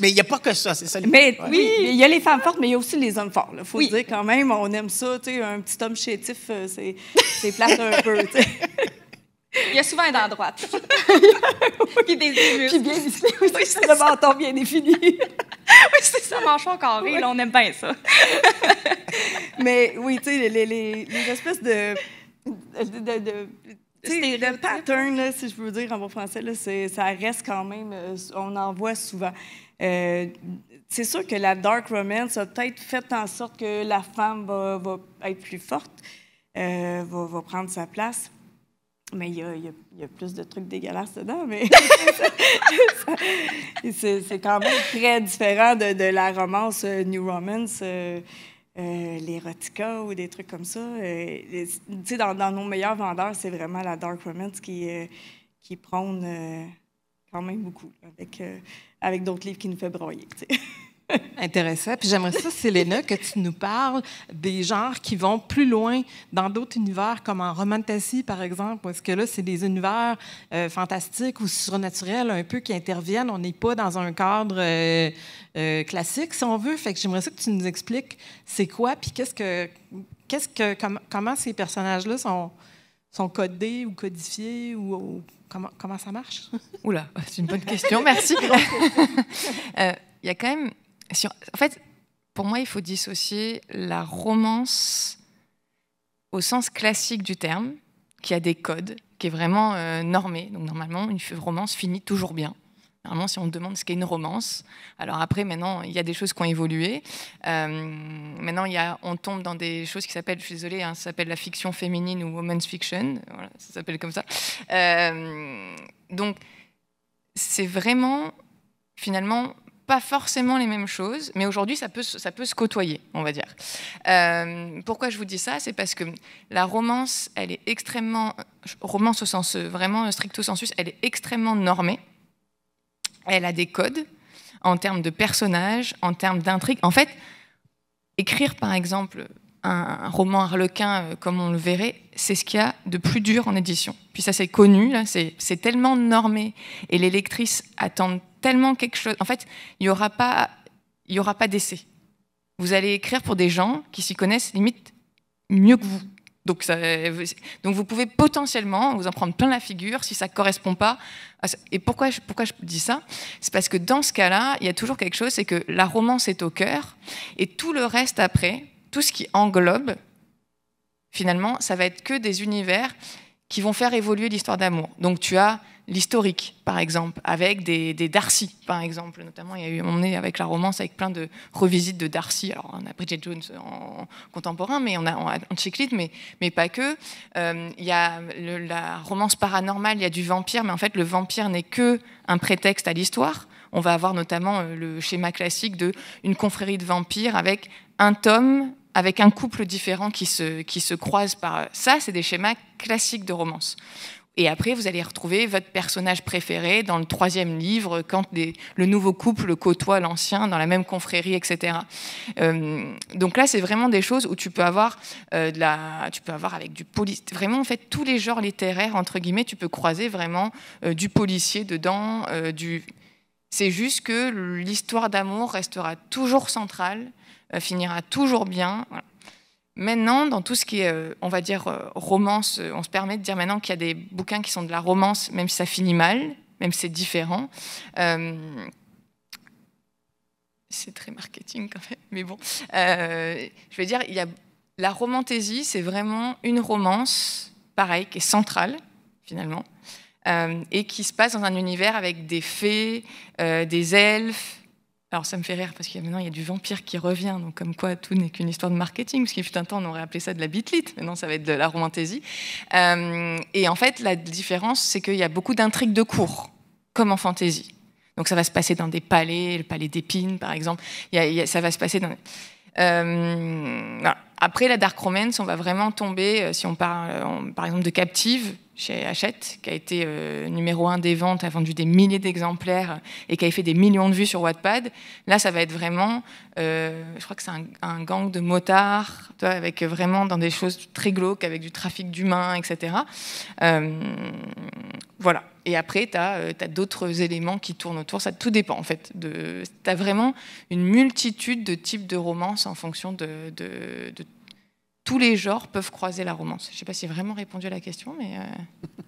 Mais il n'y a pas que ça, c'est ça. Mais oui, il y a les femmes fortes, mais il y a aussi les hommes forts. Il faut dire quand même, on aime ça. Un petit homme chétif, c'est plate un peu. Il y a souvent un dent droite. Puis des yeux. Puis bien musclé. Oui, c'est le menton bien défini. Oui, c'est ça, mâchoire carré, là, on aime bien ça. Mais oui, tu sais, les espèces de pattern, là, si je veux dire en bon français, là, ça reste quand même, on en voit souvent. C'est sûr que la dark romance a peut-être fait en sorte que la femme va être plus forte, va prendre sa place. Mais il y a plus de trucs dégueulasses dedans, mais c'est quand même très différent de la romance New Romance, l'érotica ou des trucs comme ça. Tu sais, dans nos meilleurs vendeurs, c'est vraiment la dark romance qui prône quand même beaucoup, avec d'autres livres qui nous fait broyer. Tu sais. Intéressant. Puis j'aimerais ça, Selena, que tu nous parles des genres qui vont plus loin dans d'autres univers, comme en romantasy, par exemple, parce que là, c'est des univers fantastiques ou surnaturels un peu qui interviennent. On n'est pas dans un cadre classique, si on veut. Fait que j'aimerais ça que tu nous expliques c'est quoi, puis comment ces personnages-là sont codés ou codifiés ou comment ça marche? Oula, c'est une bonne question. Merci. Il y a quand même... En fait, pour moi, il faut dissocier la romance au sens classique du terme, qui a des codes, qui est vraiment normé. Donc, normalement, une romance finit toujours bien. Normalement, si on demande ce qu'est une romance, alors après, maintenant, il y a des choses qui ont évolué. Maintenant, on tombe dans des choses qui s'appellent, je suis désolée, ça s'appelle la fiction féminine ou women's fiction. Voilà, ça s'appelle comme ça. Donc, c'est vraiment, finalement, pas forcément les mêmes choses, mais aujourd'hui, ça peut se côtoyer, on va dire. Pourquoi je vous dis ça? C'est parce que la romance, elle est extrêmement... Romance au sens vraiment stricto sensus, elle est extrêmement normée. Elle a des codes en termes de personnages, en termes d'intrigue. En fait, écrire, par exemple, un roman harlequin, comme on le verrait, c'est ce qu'il y a de plus dur en édition. Puis ça, c'est connu, là, c'est tellement normé, et les lectrices attendent tellement quelque chose. En fait, il n'y aura pas d'essai. Vous allez écrire pour des gens qui s'y connaissent limite mieux que vous. Donc vous pouvez potentiellement vous en prendre plein la figure si ça ne correspond pas. Et pourquoi je dis ça? C'est parce que dans ce cas-là, il y a toujours quelque chose, c'est que la romance est au cœur, et tout le reste après, tout ce qui englobe, finalement, ça va être que des univers qui vont faire évoluer l'histoire d'amour. Donc tu as l'historique, par exemple, avec des Darcy, par exemple. Notamment, il y a eu un moment donné avec la romance, avec plein de revisites de Darcy. Alors, on a Bridget Jones en contemporain, mais on a en Chick lit, mais pas que. Il y a la romance paranormale, il y a du vampire, mais en fait, le vampire n'est que un prétexte à l'histoire. On va avoir notamment le schéma classique d'une confrérie de vampires avec un tome, avec un couple différent qui se croise par... Ça, c'est des schémas classiques de romance. Et après, vous allez retrouver votre personnage préféré dans le 3e livre, quand le nouveau couple côtoie l'ancien dans la même confrérie, etc. Donc là, c'est vraiment des choses où tu peux avoir avec du policier. Vraiment, en fait, tous les genres littéraires, entre guillemets, tu peux croiser vraiment du policier dedans. C'est juste que l'histoire d'amour restera toujours centrale, finira toujours bien. Voilà. Maintenant, dans tout ce qui est, on va dire, romance, on se permet de dire maintenant qu'il y a des bouquins qui sont de la romance, même si ça finit mal, même si c'est différent. C'est très marketing quand même, mais bon. Je veux dire, la romantaisie, c'est vraiment une romance, pareil, qui est centrale, finalement, et qui se passe dans un univers avec des fées, des elfes. Alors ça me fait rire parce qu'il y a du vampire qui revient, donc comme quoi tout n'est qu'une histoire de marketing, parce qu'il fut un temps on aurait appelé ça de la bitlit, maintenant ça va être de la romantaisie. Et en fait la différence c'est qu'il y a beaucoup d'intrigues de cour, comme en fantaisie. Donc ça va se passer dans des palais, le palais d'Épine par exemple, ça va se passer dans... Voilà. Après la dark romance, on va vraiment tomber, si on parle par exemple de Captive, chez Hachette, qui a été numéro 1 des ventes, a vendu des milliers d'exemplaires et qui avait fait des millions de vues sur Wattpad. Là, ça va être vraiment, je crois que c'est un gang de motards, avec vraiment dans des choses très glauques, avec du trafic d'humains, etc. Voilà. Et après, tu as d'autres éléments qui tournent autour. Ça, tout dépend, en fait. Tu as vraiment une multitude de types de romances en fonction de tous les genres peuvent croiser la romance. Je ne sais pas si j'ai vraiment répondu à la question, mais...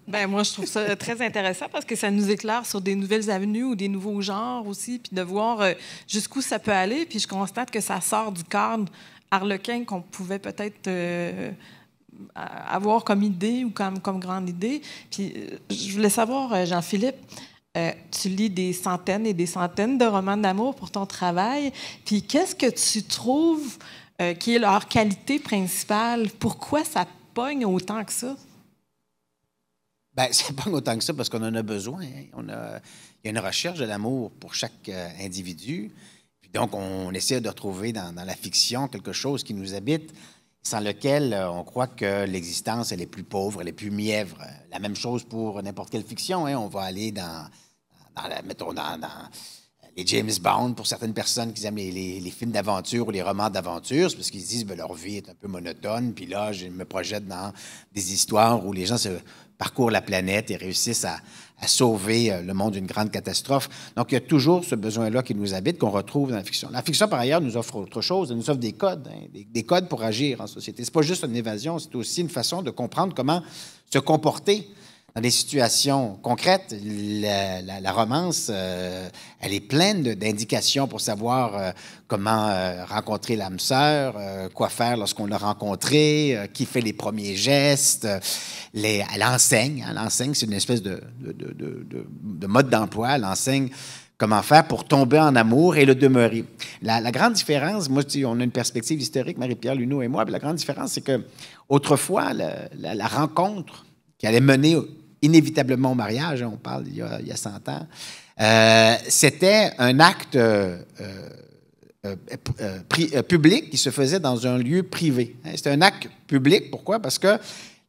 Ben, moi, je trouve ça très intéressant parce que ça nous éclaire sur des nouvelles avenues ou des nouveaux genres aussi, puis de voir jusqu'où ça peut aller. Puis je constate que ça sort du cadre harlequin qu'on pouvait peut-être avoir comme idée ou comme grande idée. Puis je voulais savoir, Jean-Philippe, tu lis des centaines et des centaines de romans d'amour pour ton travail. Puis qu'est-ce que tu trouves... qui est leur qualité principale? Pourquoi ça pogne autant que ça? Bien, ça pogne autant que ça parce qu'on en a besoin. Hein. Il y a une recherche de l'amour pour chaque individu. Puis donc, on essaie de retrouver dans la fiction quelque chose qui nous habite, sans lequel on croit que l'existence, elle est plus pauvre, elle est plus mièvre. La même chose pour n'importe quelle fiction. Hein. On va aller dans les James Bond, pour certaines personnes qui aiment les films d'aventure ou les romans d'aventure, c'est parce qu'ils se disent que leur vie est un peu monotone, puis là, je me projette dans des histoires où les gens se parcourent la planète et réussissent à sauver le monde d'une grande catastrophe. Donc, il y a toujours ce besoin-là qui nous habite, qu'on retrouve dans la fiction. La fiction, par ailleurs, nous offre autre chose. Elle nous offre des codes, hein, des codes pour agir en société. C'est pas juste une évasion, c'est aussi une façon de comprendre comment se comporter dans des situations concrètes. La romance, elle est pleine d'indications pour savoir comment rencontrer l'âme sœur, quoi faire lorsqu'on l'a rencontré, qui fait les premiers gestes. Elle enseigne. Elle enseigne, c'est une espèce de mode d'emploi. Elle enseigne comment faire pour tomber en amour et le demeurer. La grande différence, moi, on a une perspective historique, Marie-Pierre Luneau et moi, puis la grande différence, c'est que autrefois, la rencontre qui allait mener inévitablement au mariage, on parle il y a 100 ans, c'était un acte public qui se faisait dans un lieu privé. C'était un acte public. Pourquoi? Parce que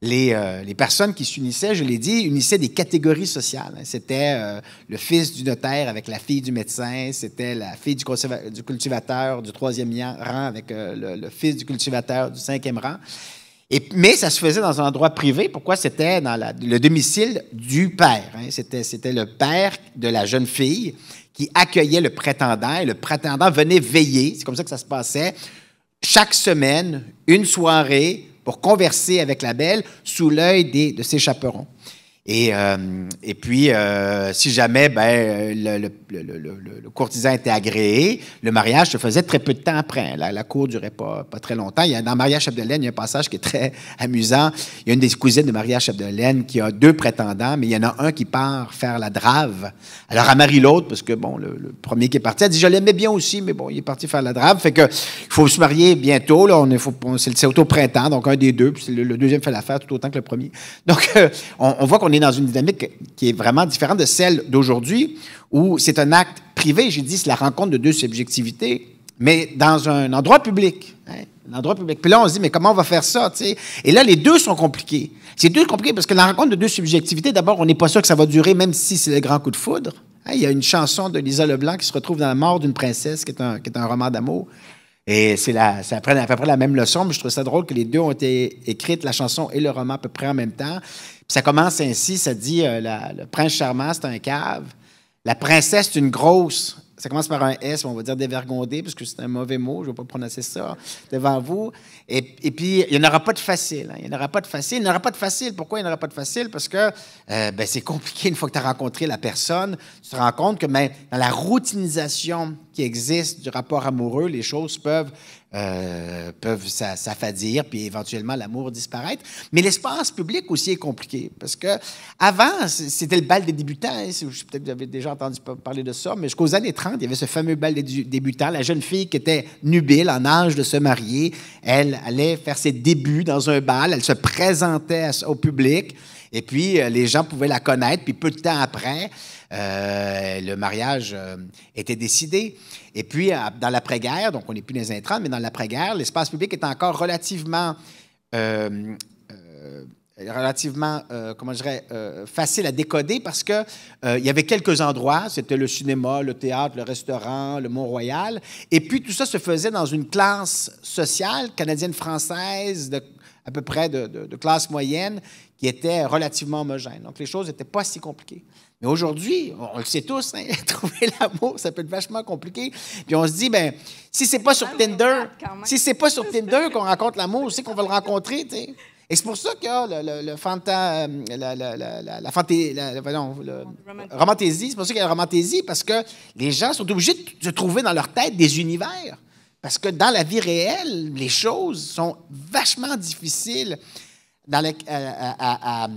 les personnes qui s'unissaient, je l'ai dit, unissaient des catégories sociales. C'était le fils du notaire avec la fille du médecin, c'était la fille du cultivateur du 3e rang avec le fils du cultivateur du 5e rang. Mais ça se faisait dans un endroit privé. Pourquoi? C'était dans le domicile du père. C'était le père de la jeune fille qui accueillait le prétendant, et le prétendant venait veiller, c'est comme ça que ça se passait, chaque semaine, une soirée, pour converser avec la belle sous l'œil de ses chaperons. Et puis, si jamais le courtisan était agréé, le mariage se faisait très peu de temps après. La cour ne durait pas très longtemps. Dans Maria Chapdelaine, il y a un passage qui est très amusant. Il y a une des cousines de Maria Chapdelaine qui a 2 prétendants, mais il y en a un qui part faire la drave. Alors, elle marie l'autre, parce que, bon, le premier qui est parti, elle dit « Je l'aimais bien aussi, mais bon, il est parti faire la drave. » Fait que il faut se marier bientôt. Là, c'est au printemps, donc un des deux, puis le deuxième fait l'affaire tout autant que le premier. Donc, on voit qu'on est dans une dynamique qui est vraiment différente de celle d'aujourd'hui, où c'est un acte privé, j'ai dit, c'est la rencontre de 2 subjectivités, mais dans un endroit public. Un endroit public. Puis là, on se dit, mais comment on va faire ça, tu sais? Et là, les deux sont compliqués. C'est deux compliqués parce que la rencontre de 2 subjectivités, d'abord, on n'est pas sûr que ça va durer, même si c'est le grand coup de foudre. Il y a une chanson de Lisa Leblanc qui se retrouve dans La mort d'une princesse, qui est un roman d'amour. Et ça apprend à peu près la même leçon, mais je trouve ça drôle que les deux ont été écrites, la chanson et le roman, à peu près en même temps. Puis ça commence ainsi, ça dit le prince charmant, c'est un cave. La princesse, c'est une grosse. Ça commence par un S, on va dire dévergondé, parce que c'est un mauvais mot, je ne vais pas prononcer ça devant vous. Et puis, il n'y en aura pas de facile. Il n'y en aura pas de facile. Il n'y en aura pas de facile. Pourquoi il n'y en aura pas de facile? Parce que c'est compliqué une fois que tu as rencontré la personne. Tu te rends compte que dans la routinisation qui existe du rapport amoureux, les choses peuvent s'affadir, puis éventuellement l'amour disparaître. Mais l'espace public aussi est compliqué, parce que avant, c'était le bal des débutants. Peut-être que vous avez déjà entendu parler de ça, mais jusqu'aux années 30, il y avait ce fameux bal des débutants. La jeune fille qui était nubile, en âge de se marier, elle allait faire ses débuts dans un bal, elle se présentait au public, et puis les gens pouvaient la connaître, puis peu de temps après, le mariage était décidé. Et puis, dans l'après-guerre, donc on n'est plus dans les années 30, mais dans l'après-guerre, l'espace public est encore relativement facile à décoder parce que il y avait quelques endroits, c'était le cinéma, le théâtre, le restaurant, le Mont-Royal, et puis tout ça se faisait dans une classe sociale canadienne-française à peu près de classe moyenne qui était relativement homogène. Donc, les choses n'étaient pas si compliquées. Mais aujourd'hui, on le sait tous, trouver l'amour, ça peut être vachement compliqué. Puis on se dit, si c'est pas sur Tinder, qu'on rencontre l'amour, c'est qu'on va le rencontrer, tu sais. Et c'est pour ça que romantaisie, c'est pour ça qu'il y a la romantaisie, parce que les gens sont obligés de se trouver dans leur tête des univers. Parce que dans la vie réelle, les choses sont vachement difficiles à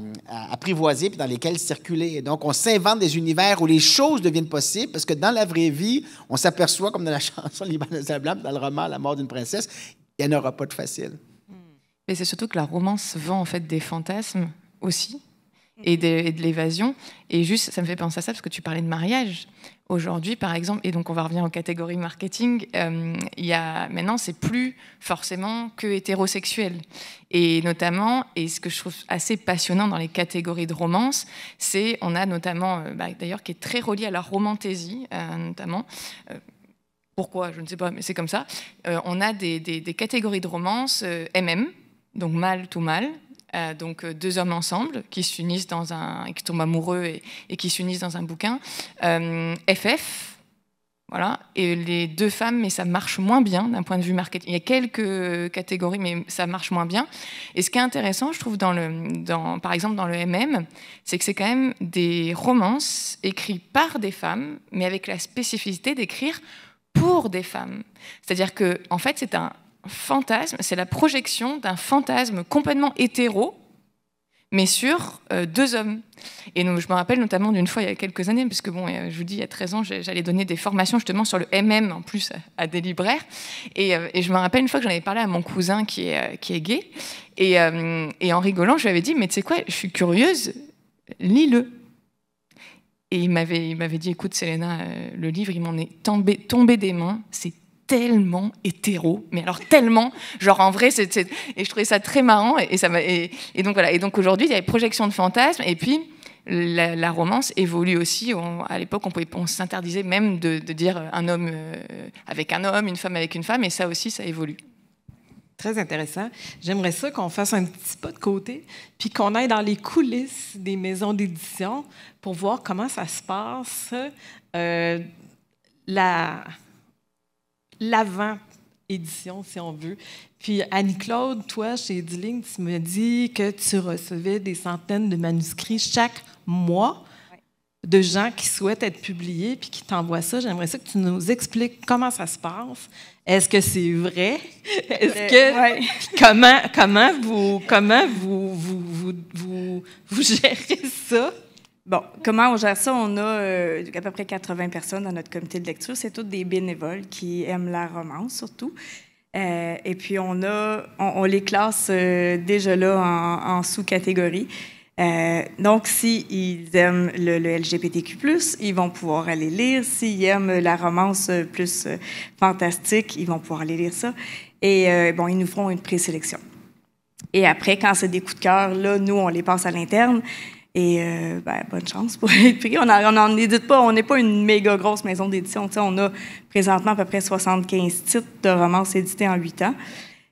apprivoiser puis dans lesquels circuler. Et donc, on s'invente des univers où les choses deviennent possibles parce que dans la vraie vie, on s'aperçoit, comme dans la chanson Libanaise Blanc, dans le roman La mort d'une princesse, il n'y en aura pas de facile. Mais c'est surtout que la romance vend en fait des fantasmes aussi et de l'évasion. Et juste, ça me fait penser à ça parce que tu parlais de mariage. Aujourd'hui, par exemple, et donc on va revenir aux catégories marketing, maintenant, c'est plus forcément que hétérosexuel. Et notamment, et ce que je trouve assez passionnant dans les catégories de romance, c'est, on a notamment, d'ailleurs, qui est très relié à la romantaisie, notamment. Pourquoi? Je ne sais pas, mais c'est comme ça. On a des catégories de romance MM, donc mâle tout mâle. Donc 2 hommes ensemble qui s'unissent qui tombent amoureux et qui s'unissent dans un bouquin. FF, voilà, et les 2 femmes, mais ça marche moins bien d'un point de vue marketing. Il y a quelques catégories, mais ça marche moins bien. Et ce qui est intéressant, je trouve, par exemple dans le MM, c'est que c'est quand même des romances écrites par des femmes, mais avec la spécificité d'écrire pour des femmes. C'est-à-dire que, en fait, c'est un fantasme, c'est la projection d'un fantasme complètement hétéro, mais sur 2 hommes. Et donc, je me rappelle notamment d'une fois, il y a quelques années, parce que, je vous dis, il y a 13 ans, j'allais donner des formations justement sur le MM, en plus, à des libraires. Et je me rappelle une fois que j'en avais parlé à mon cousin qui est gay, et en rigolant, je lui avais dit, mais tu sais quoi, je suis curieuse, lis-le. Et il m'avait dit, écoute Selena, le livre, il m'en est tombé des mains, c'est tellement hétéro, mais alors tellement, genre en vrai, et je trouvais ça très marrant, et donc voilà, et donc aujourd'hui, il y a les projections de fantasmes, et puis la romance évolue aussi. À l'époque, on s'interdisait même de dire un homme avec un homme, une femme avec une femme, et ça aussi, ça évolue. Très intéressant. J'aimerais ça qu'on fasse un petit pas de côté, puis qu'on aille dans les coulisses des maisons d'édition pour voir comment ça se passe, l'avant-édition, si on veut. Puis, Annie-Claude, toi, chez Edilink, tu me dis que tu recevais des centaines de manuscrits chaque mois de gens qui souhaitent être publiés puis qui t'envoient ça. J'aimerais ça que tu nous expliques comment ça se passe. Est-ce que c'est vrai? Est-ce que comment vous gérez ça? Bon, comment on gère ça? On a à peu près 80 personnes dans notre comité de lecture. C'est toutes des bénévoles qui aiment la romance, surtout. Et puis, on les classe déjà là en sous-catégories. Donc, s'ils aiment le LGBTQ+, ils vont pouvoir aller lire. S'ils aiment la romance plus fantastique, ils vont pouvoir aller lire ça. Et bon, ils nous feront une présélection. Et après, quand c'est des coups de cœur, là, nous, on les passe à l'interne. Et bonne chance pour être pris. On n'en édite pas, on n'est pas une méga grosse maison d'édition. On a présentement à peu près 75 titres de romances édités en 8 ans.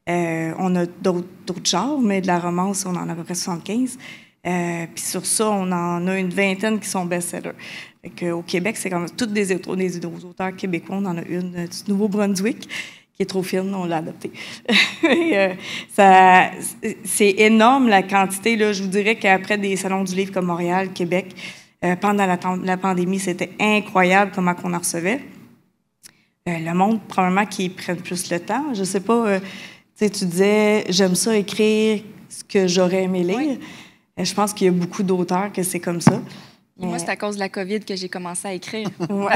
On a d'autres genres, mais de la romance, on en a à peu près 75. Puis sur ça, on en a une vingtaine qui sont best-sellers. Au Québec, c'est comme tous des auteurs québécois. On en a une du Nouveau-Brunswick qui est trop fine, on l'a adoptée. C'est énorme la quantité. Là, je vous dirais qu'après des salons du livre comme Montréal, Québec, pendant la pandémie, c'était incroyable comment on en recevait. Le monde, probablement, qui prenne plus le temps. Je sais pas, tu disais, j'aime ça écrire ce que j'aurais aimé lire. Oui. Je pense qu'il y a beaucoup d'auteurs que c'est comme ça. Moi, c'est à cause de la COVID que j'ai commencé à écrire. Ouais,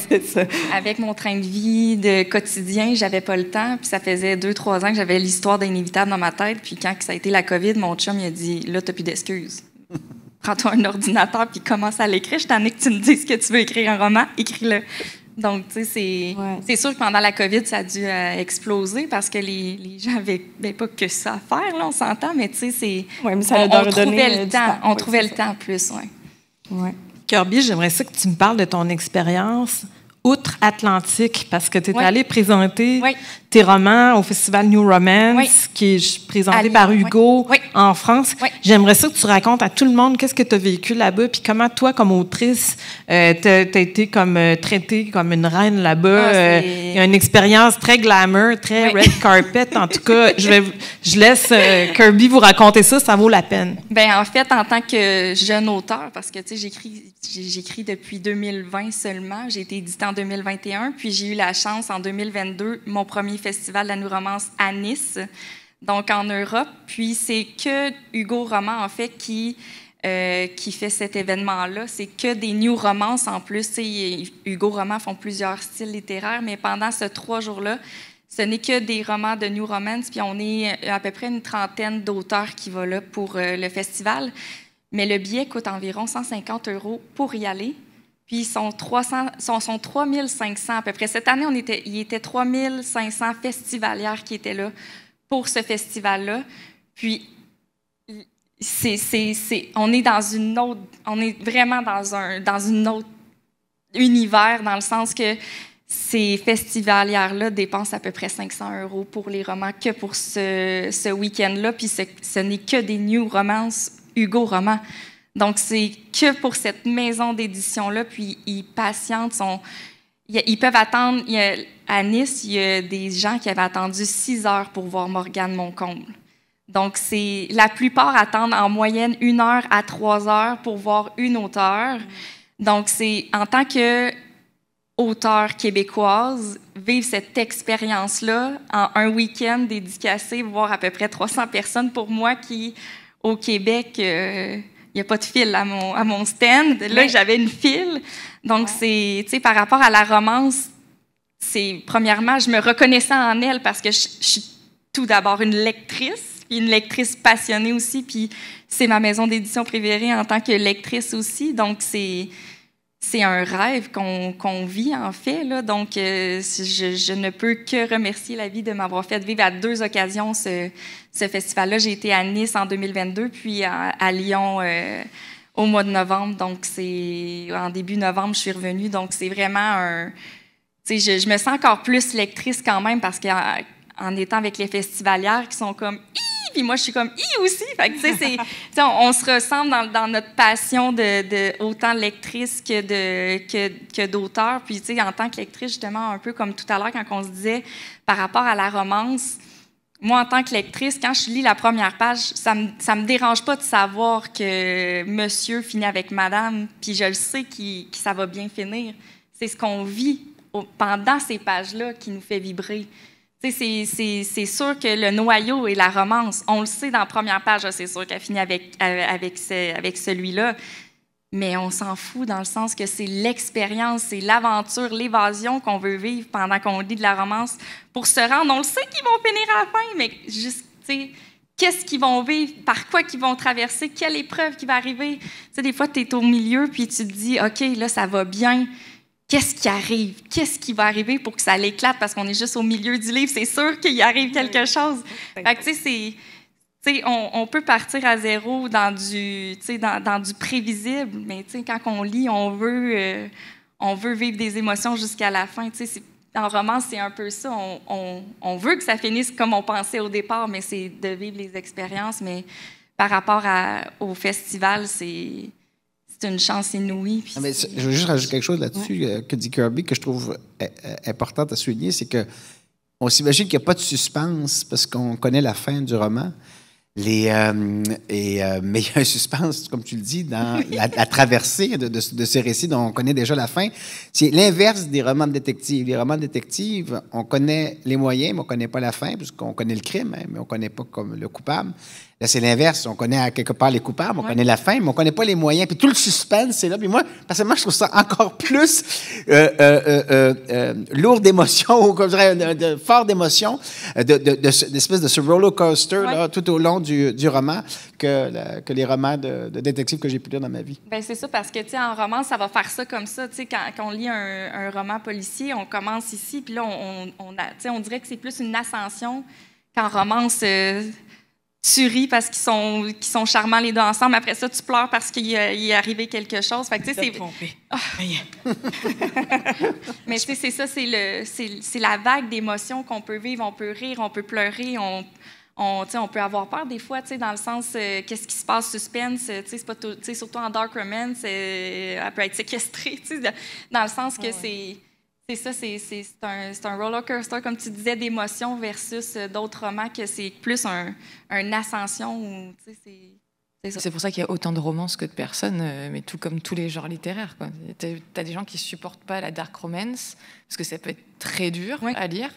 c'est ça. Avec mon train de vie de quotidien, j'avais pas le temps. Puis ça faisait 2-3 ans que j'avais l'histoire d'Inévitable dans ma tête. Puis quand ça a été la COVID, mon chum il a dit « Là, t'as plus d'excuses. Prends-toi un ordinateur puis commence à l'écrire. Je t'en ai que tu me dises que tu veux écrire un roman, écris-le. » Donc, tu sais, c'est sûr que pendant la COVID, ça a dû exploser parce que les gens n'avaient pas que ça à faire, là, on s'entend, mais tu sais, c'est... Oui, mais ça on trouvait le temps. On trouvait le temps plus, oui. Ouais. Kirby, j'aimerais ça que tu me parles de ton expérience outre-Atlantique, parce que tu es allée présenter tes romans au Festival New Romance, qui est présenté par Hugo en France. J'aimerais ça que tu racontes à tout le monde qu'est-ce que tu as vécu là-bas, puis comment toi, comme autrice, t'as été comme traitée comme une reine là-bas. Il y a une expérience très glamour, très red carpet. En tout cas, je laisse Kirby vous raconter ça, ça vaut la peine. Bien, en fait, en tant que jeune auteur, parce que, tu sais, j'écris depuis 2020 seulement, j'ai été éditée en 2021, puis j'ai eu la chance en 2022, mon premier festival de la New Romance à Nice, donc en Europe. Puis c'est que Hugo Roman, en fait, qui fait cet événement-là. C'est que des New Romances en plus. Hugo Roman font plusieurs styles littéraires, mais pendant ces 3 jours-là, ce n'est que des romans de New Romance, puis on est à peu près une trentaine d'auteurs qui vont là pour le festival. Mais le billet coûte environ 150 € pour y aller. Puis ils sont 3500 à peu près. Cette année, il était 3500 festivalières qui étaient là pour ce festival-là. Puis on est vraiment dans un autre univers, dans le sens que ces festivalières-là dépensent à peu près 500 € pour les romans que pour ce week-end-là. Puis ce n'est que des New Romances Hugo Roman. Donc, c'est que pour cette maison d'édition-là, puis ils patientent. Ils peuvent attendre. À Nice, il y a des gens qui avaient attendu 6 heures pour voir Morgane Moncomble. Donc, la plupart attendent en moyenne 1 heure à 3 heures pour voir une auteure. Donc, c'est en tant qu'auteure québécoise, vivre cette expérience-là en un week-end dédicacé, voir à peu près 300 personnes, pour moi qui, au Québec... il n'y a pas de fil à mon stand. Là, j'avais une file. Donc, tu sais, par rapport à la romance, premièrement, je me reconnaissais en elle parce que je suis tout d'abord une lectrice. puis une lectrice passionnée aussi, puis c'est ma maison d'édition préférée en tant que lectrice aussi. Donc, c'est un rêve qu'on vit, en fait. Là. Donc, je ne peux que remercier la vie de m'avoir fait vivre à 2 occasions ce festival-là. J'ai été à Nice en 2022, puis à Lyon au mois de novembre. Donc, en début novembre, je suis revenue. Donc, c'est vraiment je me sens encore plus lectrice quand même parce qu'en étant avec les festivalières qui sont comme « puis moi, je suis comme « hi » aussi. Fait que, on se ressemble dans notre passion de autant lectrice que d'auteur. Puis, en tant que lectrice, justement, un peu comme tout à l'heure, quand on se disait par rapport à la romance, moi, en tant que lectrice, quand je lis la première page, ça me dérange pas de savoir que monsieur finit avec madame, puis je le sais que ça va bien finir. C'est ce qu'on vit pendant ces pages-là qui nous fait vibrer. C'est sûr que le noyau et la romance, on le sait dans la première page, c'est sûr qu'elle finit avec celui-là, mais on s'en fout dans le sens que c'est l'expérience, c'est l'aventure, l'évasion qu'on veut vivre pendant qu'on lit de la romance pour se rendre. On le sait qu'ils vont finir à la fin, mais juste, qu'est-ce qu'ils vont vivre, par quoi qu'ils vont traverser, quelle épreuve qui va arriver. Des fois, tu es au milieu puis tu te dis, OK, là, ça va bien. Qu'est-ce qui arrive? Qu'est-ce qui va arriver pour que ça l'éclate? Parce qu'on est juste au milieu du livre, c'est sûr qu'il arrive quelque chose. Fait que, on peut partir à zéro dans du prévisible, mais quand on lit, on veut vivre des émotions jusqu'à la fin. En romance, c'est un peu ça. On veut que ça finisse comme on pensait au départ, mais c'est de vivre les expériences. Mais par rapport au festival, c'est une chance inouïe. Mais je veux juste rajouter quelque chose là-dessus que dit Kirby, que je trouve important à souligner, c'est qu'on s'imagine qu'il n'y a pas de suspense parce qu'on connaît la fin du roman. Mais il y a un suspense, comme tu le dis, dans la traversée de ces récits dont on connaît déjà la fin. C'est l'inverse des romans de détective. Les romans de détective, on connaît les moyens, mais on ne connaît pas la fin, puisqu'on connaît le crime, mais on ne connaît pas comme le coupable. Là, c'est l'inverse. On connaît à quelque part les coupables, on connaît la fin, mais on ne connaît pas les moyens. Puis tout le suspense, c'est là. Puis moi, personnellement, je trouve ça encore plus lourd d'émotions, ou comme je dirais, fort d'émotions, d'espèce de ce roller coaster là, tout au long du roman que les romans de détective que j'ai pu lire dans ma vie. Bien, c'est ça, parce que, tu sais, en roman, ça va faire ça comme ça. Tu sais, quand on lit un roman policier, on commence ici, puis là, on dirait que c'est plus une ascension qu'en romance. Tu ris parce qu'ils sont charmants les deux ensemble. Après ça, tu pleures parce qu'il est arrivé quelque chose. Fait que, tu sais, c'est trompé. Oh. Mais tu sais, c'est ça, c'est la vague d'émotions qu'on peut vivre. On peut rire, on peut pleurer, on peut avoir peur des fois, tu sais, dans le sens qu'est-ce qui se passe, suspense. Tu sais, c'est pas tout, tu sais, surtout en dark romance, elle peut être séquestrée. Tu sais, dans le sens que c'est ça, c'est un roller coaster, comme tu disais, d'émotions versus d'autres romans que c'est plus un ascension. Où, c'est pour ça qu'il y a autant de romances que de personnes, mais tout comme tous les genres littéraires. Tu as des gens qui ne supportent pas la dark romance, parce que ça peut être très dur à lire,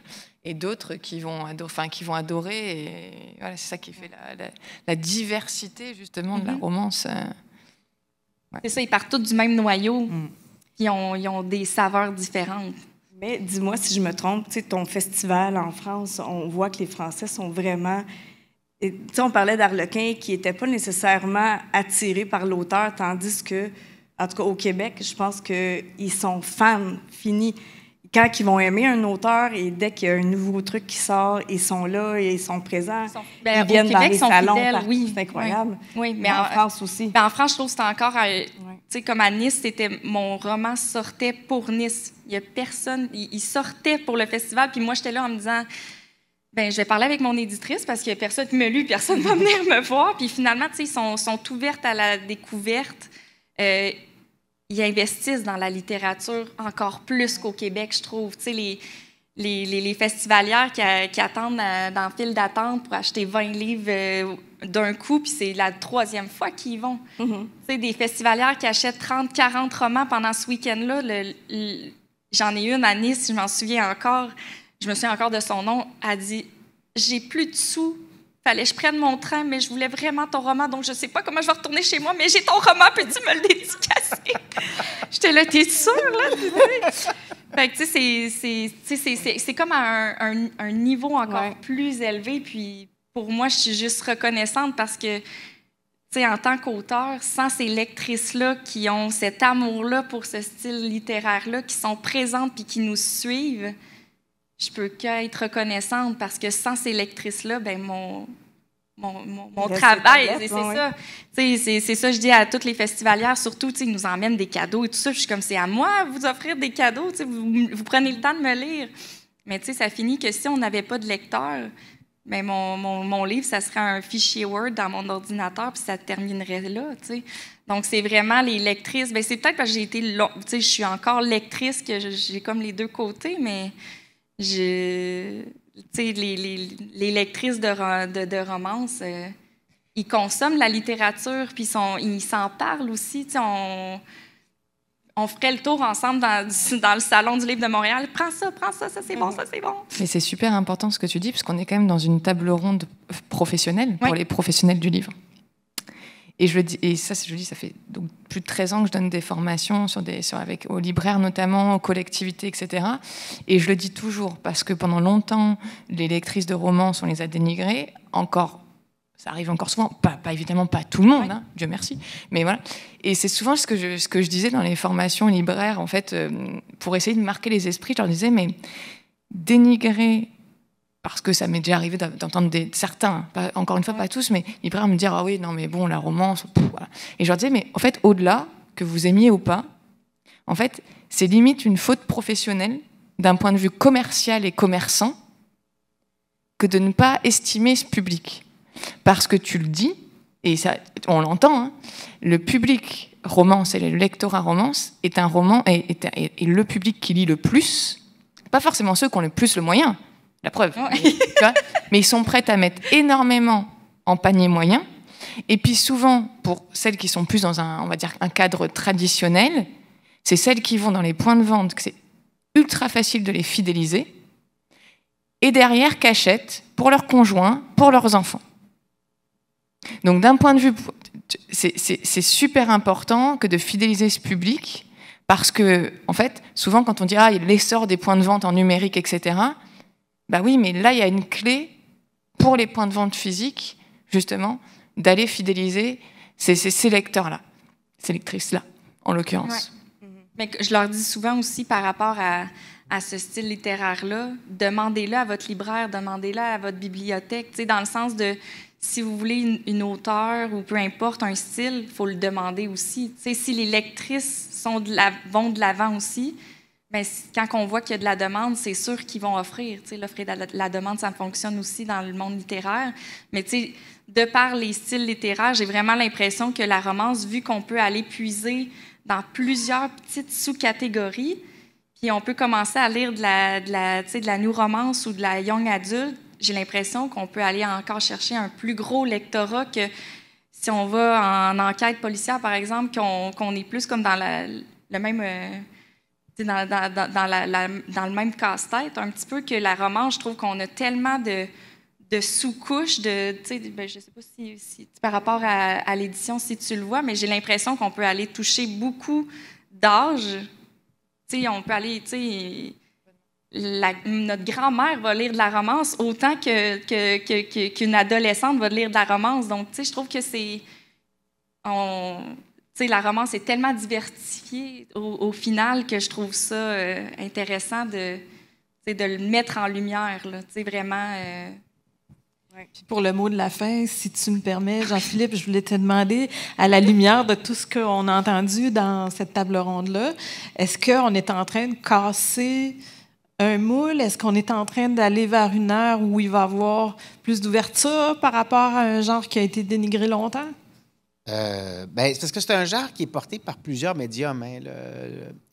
et d'autres qui vont adorer. Et voilà, c'est ça qui fait la diversité, justement, de la romance. C'est ça, ils partent tous du même noyau. Ils ont des saveurs différentes. Mais dis-moi si je me trompe, tu sais, ton festival en France, on voit que les Français sont vraiment... Tu sais, on parlait d'Arlequin qui n'était pas nécessairement attiré par l'auteur, tandis que, en tout cas au Québec, je pense qu'ils sont fans finis. Quand ils vont aimer un auteur et dès qu'il y a un nouveau truc qui sort, ils sont là et ils sont présents. Ils viennent dans les salons partout, oui, c'est incroyable. Oui, mais en France aussi. Ben en France, je trouve que c'était encore... Tu sais, comme à Nice, mon roman sortait pour Nice. Il y a personne... Il sortait pour le festival, puis moi, j'étais là en me disant... je vais parler avec mon éditrice parce qu'il n'y a personne qui me lit, personne ne va venir me voir. Puis finalement, tu sais, ils sont ouvertes à la découverte. Ils investissent dans la littérature encore plus qu'au Québec, je trouve. Tu sais, les festivalières qui attendent dans le file d'attente pour acheter 20 livres d'un coup, puis c'est la 3e fois qu'ils y vont. Tu sais, des festivalières qui achètent 30, 40 romans pendant ce week-end-là. J'en ai une à Nice, je m'en souviens encore. Je me souviens encore de son nom. Elle dit « J'ai plus de sous. Fallait que je prenne mon train, mais je voulais vraiment ton roman, donc je sais pas comment je vais retourner chez moi, mais j'ai ton roman, peux-tu me le dédicacer? » J'étais là, t'es sûre, là? Fait que, tu sais, c'est comme à un niveau encore plus élevé, puis pour moi, je suis juste reconnaissante parce que, tu sais, en tant qu'auteur, sans ces lectrices-là qui ont cet amour-là pour ce style littéraire-là, qui sont présentes puis qui nous suivent, je peux qu'être reconnaissante parce que sans ces lectrices-là, ben mon travail, c'est ça. C'est ça, je dis à toutes les festivalières, surtout, ils nous emmènent des cadeaux et tout ça. Je suis comme, c'est à moi vous offrir des cadeaux, vous prenez le temps de me lire. Mais ça finit que si on n'avait pas de lecteur, ben mon livre, ça serait un fichier Word dans mon ordinateur, puis ça terminerait là. T'sais. Donc, c'est vraiment les lectrices. Ben, c'est peut-être parce que j'ai été je suis encore lectrice, que j'ai comme les deux côtés, mais les lectrices de romances, ils consomment la littérature, puis ils s'en parlent aussi. On ferait le tour ensemble dans le Salon du Livre de Montréal. Prends ça, ça c'est bon, ça c'est bon. Mais c'est super important ce que tu dis, parce qu'on est quand même dans une table ronde professionnelle pour les professionnels du livre. Et je le dis, ça fait donc plus de 13 ans que je donne des formations aux libraires notamment, aux collectivités, etc. Et je le dis toujours, parce que pendant longtemps, les lectrices de romans, on les a dénigrées, ça arrive encore souvent, pas évidemment pas tout le monde, hein, Dieu merci, mais voilà. Et c'est souvent ce que je disais dans les formations libraires, en fait, pour essayer de marquer les esprits, je leur disais, mais dénigrer, parce que ça m'est déjà arrivé d'entendre certains, encore une fois pas tous, mais libraires me dire, ah oui, non mais bon, la romance, voilà. Et je leur disais, mais en fait, au-delà, que vous aimiez ou pas, en fait, c'est limite une faute professionnelle, d'un point de vue commercial et commerçant, que de ne pas estimer ce public. Parce que tu le dis, et ça, on l'entend, hein, le public romance et le lectorat romance est un roman, est le public qui lit le plus, pas forcément ceux qui ont le plus le moyen, la preuve, mais ils sont prêts à mettre énormément en panier moyen, et puis souvent, pour celles qui sont plus dans un cadre traditionnel, c'est celles qui vont dans les points de vente, que c'est ultra facile de les fidéliser, et derrière, qu'achètent pour leurs conjoints, pour leurs enfants. Donc d'un point de vue, c'est super important que de fidéliser ce public, parce que, en fait, souvent quand on dit « l'essor des points de vente en numérique, etc. », bah oui, mais là, il y a une clé pour les points de vente physiques, justement, d'aller fidéliser ces lecteurs-là, ces lectrices-là, en l'occurrence. Ouais. Mais je leur dis souvent aussi par rapport à ce style littéraire-là, demandez-le à votre libraire, demandez-le à votre bibliothèque, dans le sens de... Si vous voulez une auteure ou peu importe un style, il faut le demander aussi. T'sais, si les lectrices vont de l'avant aussi, ben, quand on voit qu'il y a de la demande, c'est sûr qu'ils vont offrir. L'offre et la demande, ça fonctionne aussi dans le monde littéraire. Mais de par les styles littéraires, j'ai vraiment l'impression que la romance, vu qu'on peut aller puiser dans plusieurs petites sous-catégories, puis on peut commencer à lire de la new romance ou de la young adulte, j'ai l'impression qu'on peut aller encore chercher un plus gros lectorat que si on va en enquête policière, par exemple, qu'on est plus comme dans le même... dans le même casse-tête, un petit peu que la romance, je trouve qu'on a tellement de sous-couches, je ne sais pas si par rapport à l'édition, si tu le vois, mais j'ai l'impression qu'on peut aller toucher beaucoup d'âges. On peut aller... notre grand-mère va lire de la romance autant qu'une adolescente va lire de la romance. Donc, je trouve que la romance est tellement diversifiée au final que je trouve ça intéressant de le mettre en lumière, là, vraiment... Puis pour le mot de la fin, si tu me permets, Jean-Philippe, je voulais te demander, à la lumière de tout ce qu'on a entendu dans cette table ronde-là, est-ce qu'on est en train de casser un moule? Est-ce qu'on est en train d'aller vers une ère où il va y avoir plus d'ouverture par rapport à un genre qui a été dénigré longtemps? C'est parce que c'est un genre qui est porté par plusieurs médiums. Hein,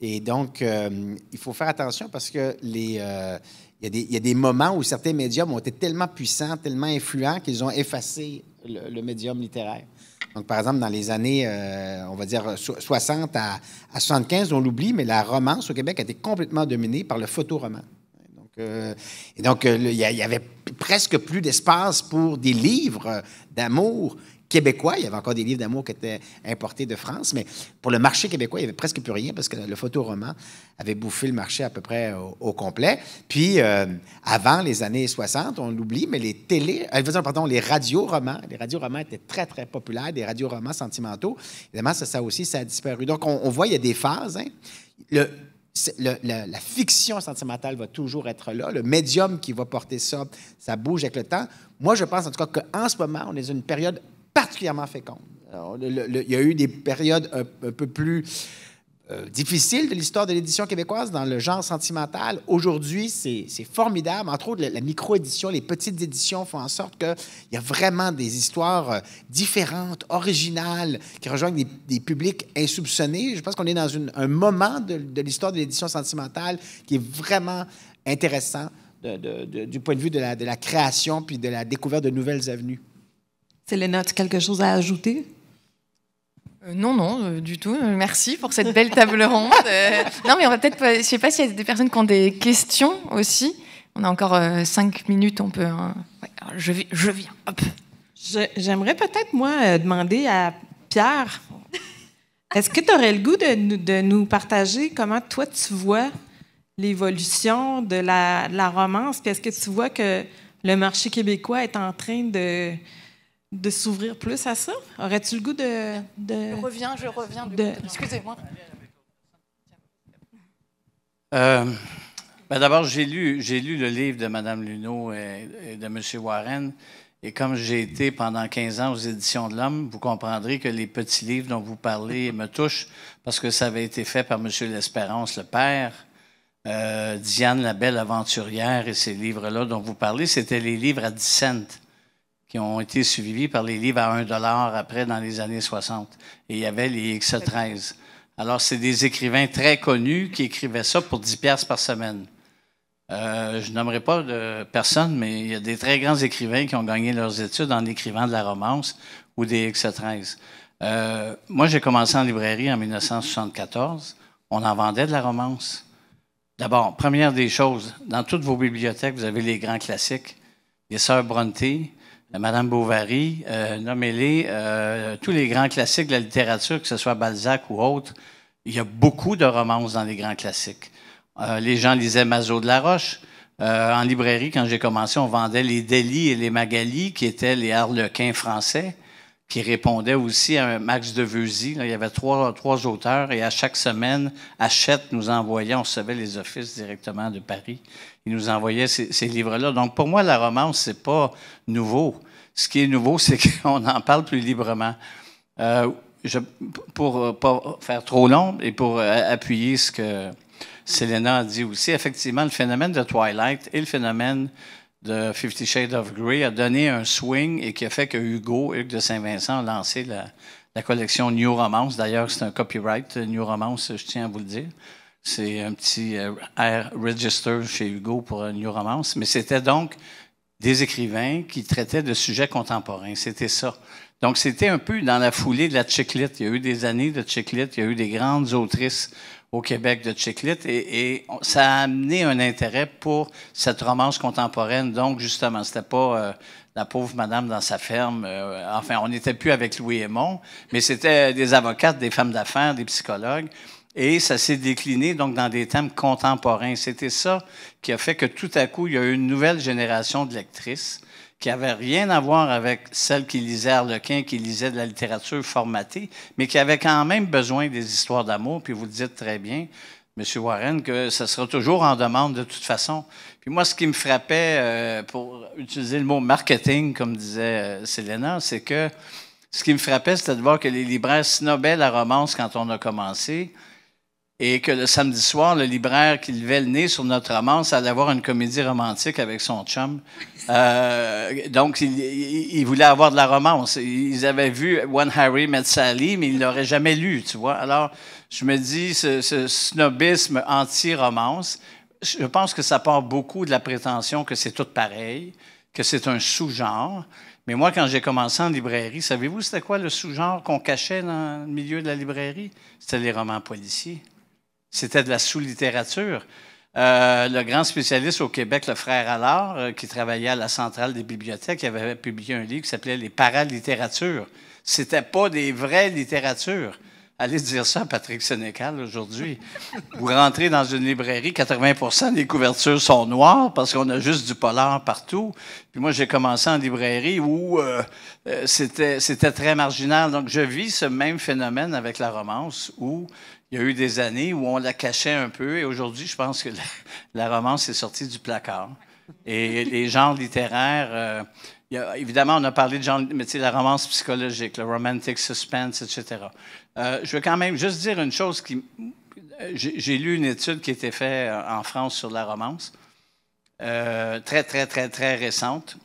et donc, il faut faire attention parce que il y a des moments où certains médiums ont été tellement puissants, tellement influents qu'ils ont effacé le médium littéraire. Donc, par exemple, dans les années, on va dire 60 à 75, on l'oublie, mais la romance au Québec a été complètement dominée par le photoroman. Donc, Et donc, il y avait presque plus d'espace pour des livres d'amour québécois. Il y avait encore des livres d'amour qui étaient importés de France, mais pour le marché québécois, il n'y avait presque plus rien parce que le photoroman avait bouffé le marché à peu près au complet. Puis, avant les années 60, on l'oublie, mais les radioromans étaient très, très populaires, des radioromans sentimentaux. Évidemment, ça aussi, ça a disparu. Donc, on voit, il y a des phases. Hein. La fiction sentimentale va toujours être là. Le médium qui va porter ça, ça bouge avec le temps. Moi, je pense en tout cas qu'en ce moment, on est dans une période particulièrement féconde. Alors, il y a eu des périodes un peu plus difficiles de l'histoire de l'édition québécoise dans le genre sentimental. Aujourd'hui, c'est formidable. Entre autres, la micro-édition, les petites éditions font en sorte qu'il y a vraiment des histoires différentes, originales, qui rejoignent des publics insoupçonnés. Je pense qu'on est dans un moment de l'histoire de l'édition sentimentale qui est vraiment intéressant du point de vue de la création puis de la découverte de nouvelles avenues. Selena, as-tu quelque chose à ajouter? Non, du tout. Merci pour cette belle table ronde. Non, mais on va peut-être... Je ne sais pas s'il y a des personnes qui ont des questions aussi. On a encore 5 minutes, on peut... Ouais, alors je viens. Hop. J'aimerais peut-être, moi, demander à Pierre, est-ce que tu aurais le goût de nous partager comment toi, tu vois l'évolution de la romance? Puis est-ce que tu vois que le marché québécois est en train de s'ouvrir plus à ça? Aurais-tu le goût de... Je reviens. Excusez-moi. D'abord, j'ai lu le livre de Mme Luneau et de M. Warren. Et comme j'ai été pendant 15 ans aux Éditions de l'Homme, vous comprendrez que les petits livres dont vous parlez me touchent parce que ça avait été fait par M. L'Espérance, le père. Diane, la belle aventurière, et ces livres-là dont vous parlez, c'était les livres à 10 cents qui ont été suivis par les livres à $1 après dans les années 60. Et il y avait les X13. Alors, c'est des écrivains très connus qui écrivaient ça pour 10 piastres par semaine. Je nommerai pas de personne, mais il y a des très grands écrivains qui ont gagné leurs études en écrivant de la romance ou des X13. Moi, j'ai commencé en librairie en 1974. On en vendait de la romance. D'abord, première des choses, dans toutes vos bibliothèques, vous avez les grands classiques. Les Sœurs Brontë, Madame Bovary, nommez-les, tous les grands classiques de la littérature, que ce soit Balzac ou autre, il y a beaucoup de romances dans les grands classiques. Les gens lisaient Mazo de la Roche. En librairie, quand j'ai commencé, on vendait les Delhi et les Magali, qui étaient les harlequins français, qui répondaient aussi à un Max Deveuzy. Là, il y avait trois auteurs, et à chaque semaine, Hachette nous envoyait, on recevait les offices directement de Paris, ils nous envoyaient ces livres-là. Donc, pour moi, la romance, c'est pas nouveau. Ce qui est nouveau, c'est qu'on en parle plus librement. Pour pas faire trop long et pour appuyer ce que Selena a dit aussi, effectivement, le phénomène de Twilight et le phénomène de 50 Shades of Grey a donné un swing et qui a fait que Hugues de Saint-Vincent, a lancé la collection New Romance. D'ailleurs, c'est un copyright, New Romance, je tiens à vous le dire. C'est un petit air register chez Hugo pour New Romance. Mais c'était donc des écrivains qui traitaient de sujets contemporains. C'était ça. Donc, c'était un peu dans la foulée de la chick lit. Il y a eu des années de chick lit. Il y a eu des grandes autrices au Québec de chick lit. Et ça a amené un intérêt pour cette romance contemporaine. Donc, justement, c'était pas la pauvre madame dans sa ferme. Enfin, on n'était plus avec Louis Aymon, mais c'était des avocates, des femmes d'affaires, des psychologues. Et ça s'est décliné donc dans des thèmes contemporains. C'était ça qui a fait que tout à coup, il y a eu une nouvelle génération de lectrices qui n'avaient rien à voir avec celles qui lisaient Harlequin, qui lisaient de la littérature formatée, mais qui avaient quand même besoin des histoires d'amour. Puis vous le dites très bien, M. Warren, que ça sera toujours en demande de toute façon. Puis moi, ce qui me frappait, pour utiliser le mot marketing, comme disait Selena, c'est que ce qui me frappait, c'était de voir que les libraires snobaient la romance quand on a commencé, et que le samedi soir, le libraire qui levait le nez sur notre romance allait avoir une comédie romantique avec son chum. Donc, il voulait avoir de la romance. Ils avaient vu When Harry Met Sally, mais ils ne l'auraient jamais lu, tu vois. Alors, je me dis, ce snobisme anti-romance, je pense que ça part beaucoup de la prétention que c'est tout pareil, que c'est un sous-genre. Mais moi, quand j'ai commencé en librairie, savez-vous c'était quoi le sous-genre qu'on cachait dans le milieu de la librairie? C'était les romans policiers. C'était de la sous-littérature. Le grand spécialiste au Québec, le frère Allard, qui travaillait à la centrale des bibliothèques, il avait publié un livre qui s'appelait « Les paralittératures ». C'était pas des vraies littératures. Allez dire ça à Patrick Sénécal aujourd'hui. Vous rentrez dans une librairie, 80% des couvertures sont noires parce qu'on a juste du polar partout. Puis moi, j'ai commencé en librairie où c'était très marginal. Donc, je vis ce même phénomène avec la romance où il y a eu des années où on la cachait un peu. Et aujourd'hui, je pense que la romance est sortie du placard. Et les genres littéraires... évidemment, on a parlé de genre, mais tu sais, la romance psychologique, le romantic suspense, etc. Je veux quand même juste dire une chose. J'ai lu une étude qui a été faite en France sur la romance, très, très, très, très récente,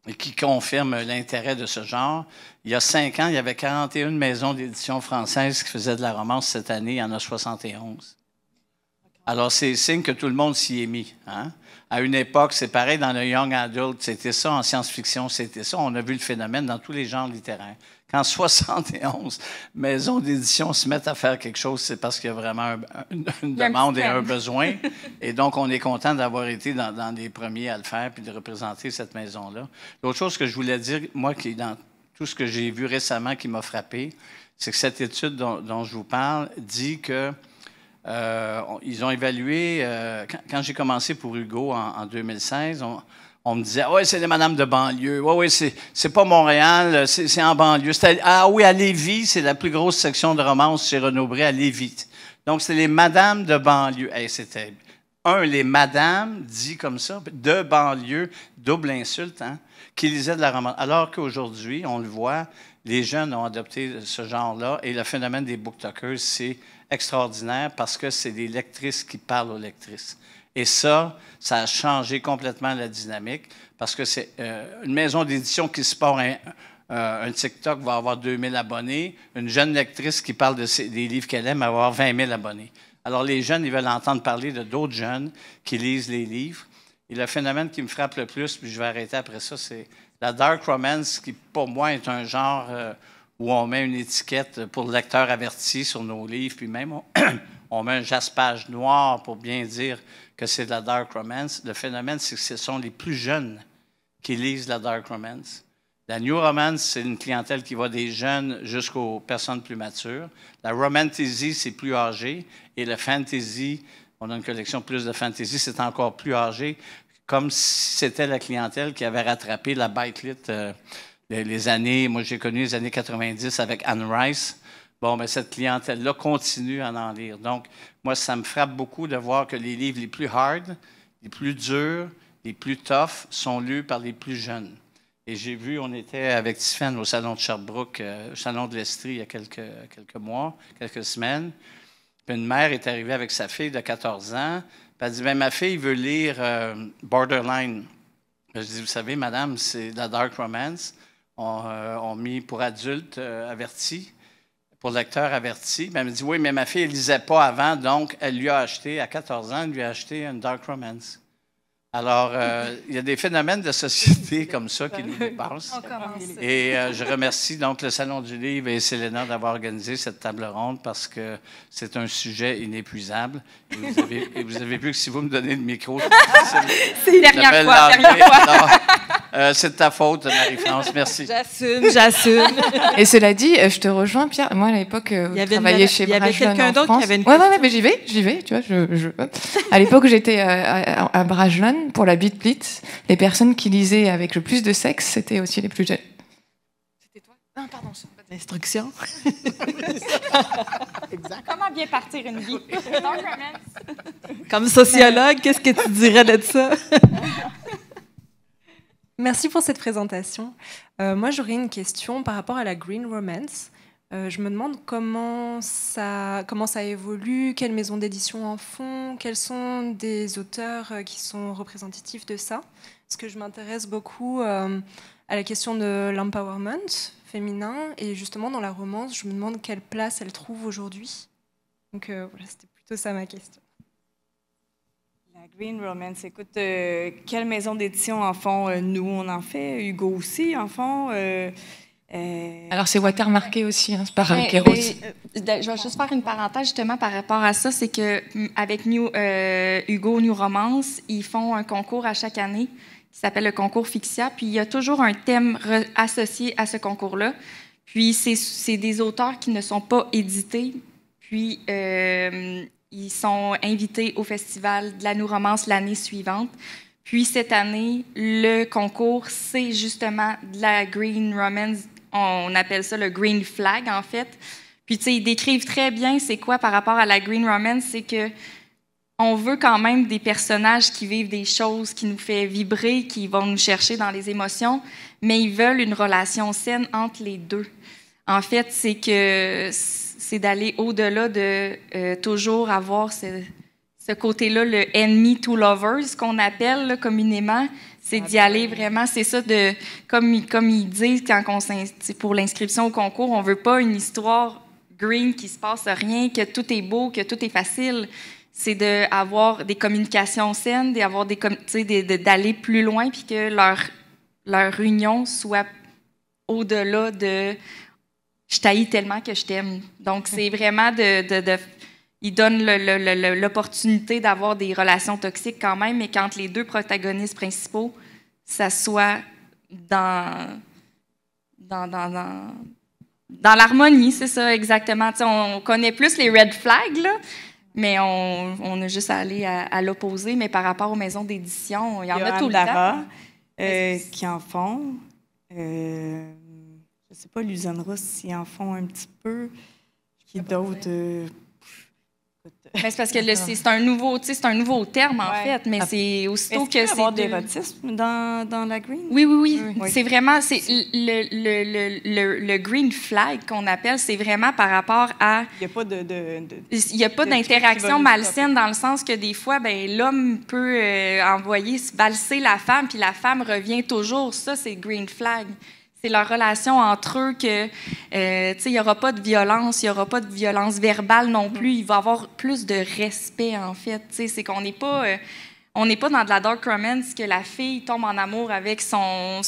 et qui confirme l'intérêt de ce genre. Il y a 5 ans, il y avait 41 maisons d'édition françaises qui faisaient de la romance. Cette année, il y en a 71. Alors, c'est signe que tout le monde s'y est mis. Hein? À une époque, c'est pareil dans le young adult, c'était ça, en science-fiction, c'était ça. On a vu le phénomène dans tous les genres littéraires. Quand 71 maisons d'édition se mettent à faire quelque chose, c'est parce qu'il y a vraiment une demande et un besoin. Et donc, on est content d'avoir été dans les premiers à le faire puis de représenter cette maison-là. L'autre chose que je voulais dire, moi, qui dans tout ce que j'ai vu récemment qui m'a frappé, c'est que cette étude dont je vous parle dit que ils ont évalué, quand j'ai commencé pour Hugo en 2016, on me disait, oui, c'est les madames de banlieue. Oui, c'est pas Montréal, c'est en banlieue. Ah oui, à Lévis, c'est la plus grosse section de romance chez Renaud-Bré à Lévis. Donc, c'est les madames de banlieue. Hey, c'était les madames, dit comme ça, de banlieue, double insulte, hein, qui lisaient de la romance. Alors qu'aujourd'hui, on le voit, les jeunes ont adopté ce genre-là et le phénomène des booktalkers, c'est extraordinaire parce que c'est des lectrices qui parlent aux lectrices. Et ça a changé complètement la dynamique parce que c'est une maison d'édition qui se porte un TikTok va avoir 2000 abonnés. Une jeune lectrice qui parle des livres qu'elle aime va avoir 20 000 abonnés. Alors, les jeunes, ils veulent entendre parler de d'autres jeunes qui lisent les livres. Et le phénomène qui me frappe le plus, puis je vais arrêter après ça, c'est la dark romance qui, pour moi, est un genre où on met une étiquette pour le lecteur averti sur nos livres, puis même on met un jaspage noir pour bien dire que c'est de la dark romance. Le phénomène, c'est que ce sont les plus jeunes qui lisent la dark romance. La new romance, c'est une clientèle qui va des jeunes jusqu'aux personnes plus matures. La romantasy, c'est plus âgé. Et le fantasy, on a une collection plus de fantasy, c'est encore plus âgé, comme si c'était la clientèle qui avait rattrapé la bite lit les années, moi j'ai connu les années 90 avec Anne Rice. Bon, mais cette clientèle-là continue à en lire. Donc, moi, ça me frappe beaucoup de voir que les livres les plus hard, les plus durs, les plus tough sont lus par les plus jeunes. Et j'ai vu, on était avec Tiffany au salon de Sherbrooke, au salon de l'Estrie il y a quelques mois, quelques semaines. Puis une mère est arrivée avec sa fille de 14 ans. Puis elle dit, ma fille veut lire Borderline. Je dis, vous savez, madame, c'est de la dark romance. On mis pour adultes avertis, pour lecteurs avertis. Elle me dit, oui, mais ma fille, elle ne lisait pas avant, donc elle lui a acheté, à 14 ans, elle lui a acheté une dark romance. Alors, il y a des phénomènes de société comme ça qui nous dépassent. Et je remercie donc le Salon du Livre et Selena d'avoir organisé cette table ronde parce que c'est un sujet inépuisable. Et vous avez vu que si vous me donnez le micro, c'est la dernière fois. C'est de ta faute, Marie-France. Merci. J'assume. Et cela dit, je te rejoins, Pierre. Moi, à l'époque, je travaillais chez Brajlon en France. Il y avait quelqu'un d'autre qui avait une question. Oui, mais j'y vais, tu vois. À l'époque, j'étais à Brajlon pour la Beat Plit. Les personnes qui lisaient avec le plus de sexe, c'était aussi les plus jeunes. C'était toi? Non, pardon, c'est pas d'instruction. Comment bien partir une vie? Comme sociologue, qu'est-ce que tu dirais de ça? Merci pour cette présentation. Moi, j'aurais une question par rapport à la green romance. Je me demande comment ça évolue, quelles maisons d'édition en font, quels sont des auteurs qui sont représentatifs de ça. Parce que je m'intéresse beaucoup à la question de l'empowerment féminin et justement dans la romance, je me demande quelle place elle trouve aujourd'hui. Donc voilà, c'était plutôt ça ma question. La green romance, écoute, quelle maison d'édition en font? Nous, on en fait. Hugo aussi en font. Alors, c'est watermarké aussi, hein, c'est par Kéros. Je vais juste faire une parenthèse justement par rapport à ça. C'est qu'avec Hugo New Romance, ils font un concours à chaque année qui s'appelle le concours Fixia. Puis il y a toujours un thème associé à ce concours-là. Puis c'est des auteurs qui ne sont pas édités. Puis ils sont invités au festival de la New Romance l'année suivante. Puis cette année, le concours, c'est justement de la Green Romance. On appelle ça le Green Flag, en fait. Puis, tu sais, ils décrivent très bien c'est quoi par rapport à la Green Romance, c'est que on veut quand même des personnages qui vivent des choses qui nous fait vibrer, qui vont nous chercher dans les émotions, mais ils veulent une relation saine entre les deux. En fait, c'est d'aller au-delà de toujours avoir ce côté-là, le enemy to lovers, qu'on appelle là, communément. C'est d'y aller vraiment, c'est ça, comme ils disent pour l'inscription au concours, on ne veut pas une histoire green qui ne se passe rien, que tout est beau, que tout est facile. C'est d'avoir des communications saines, d'aller plus loin, puis que leur union soit au-delà de « je t'haïs tellement que je t'aime ». Donc, c'est vraiment ils donnent l'opportunité d'avoir des relations toxiques quand même, mais quand les deux protagonistes principaux, ça soit dans l'harmonie, c'est ça, exactement. T'sais, on connaît plus les red flags, là, mais on a juste à aller à l'opposé. Mais par rapport aux maisons d'édition, il y en a tout le temps. Qui en font. Je ne sais pas, Lusanra, s'ils en font un petit peu. Qui d'autres... Ben, c'est parce que c'est un nouveau terme, en fait, mais c'est aussitôt que c'est... Est-ce qu'il peut y avoir d'érotisme dans la green? Oui. C'est vraiment... Le green flag qu'on appelle, c'est vraiment par rapport à... Il n'y a pas d'interaction malsaine dans le sens que des fois, l'homme peut envoyer valser la femme, puis la femme revient toujours. Ça, c'est green flag. C'est leur relation entre eux que, il n'y aura pas de violence, il n'y aura pas de violence verbale non plus. Il va y avoir plus de respect, en fait. C'est qu'on n'est pas... on n'est pas dans de la dark romance que la fille tombe en amour avec son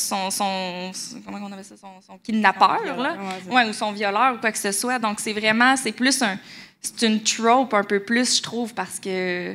comment on appelle ça, son kidnappeur, là? Ou son violeur, ou quoi que ce soit. Donc, c'est une trope un peu plus, je trouve, parce que...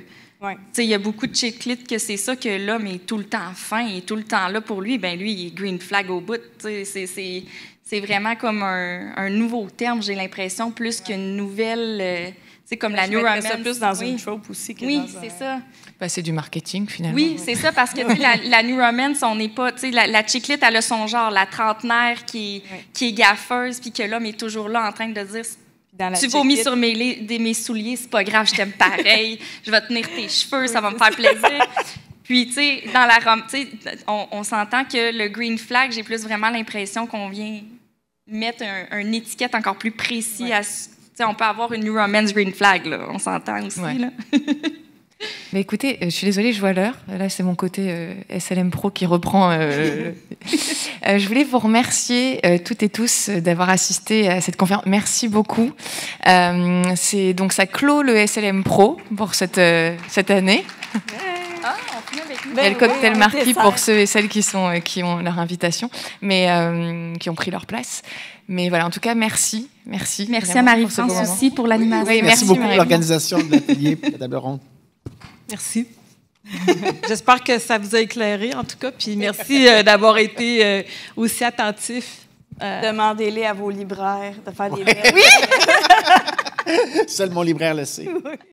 Il y a beaucoup de chick-lit que c'est ça, que l'homme est tout le temps fin, il est tout le temps là pour lui. Lui, il est green flag au bout. C'est vraiment comme un nouveau terme, j'ai l'impression, plus qu'une nouvelle... comme la New Romance. Ça plus dans une trope aussi que dans c'est ça. C'est du marketing, finalement. Oui, c'est ça, parce que la New Romance, on n'est pas... La chick-lit, elle a son genre, la trentenaire qui est gaffeuse, puis que l'homme est toujours là en train de dire... Tu vomis sur mes souliers, c'est pas grave, je t'aime pareil, je vais tenir tes cheveux, ça va me faire plaisir. Puis, dans la on s'entend que le green flag, j'ai plus vraiment l'impression qu'on vient mettre une étiquette encore plus précise. On peut avoir une New Romance green flag, là, on s'entend aussi. Là. Mais écoutez, je suis désolée, je vois l'heure. Là, c'est mon côté SLM Pro qui reprend. Je voulais vous remercier toutes et tous d'avoir assisté à cette conférence. Merci beaucoup. Donc, ça clôt le SLM Pro pour cette année. On finit avec nous. Il y a le cocktail marquis pour ceux et celles qui ont leur invitation, mais qui ont pris leur place. Mais voilà, en tout cas, merci. Merci à Marie-France aussi pour l'animation. Oui, merci beaucoup pour l'organisation de l'atelier de la table ronde. Merci. J'espère que ça vous a éclairé, en tout cas. Puis merci d'avoir été aussi attentif. Demandez-les à vos libraires de faire des mails. Oui! Seul mon libraire le sait.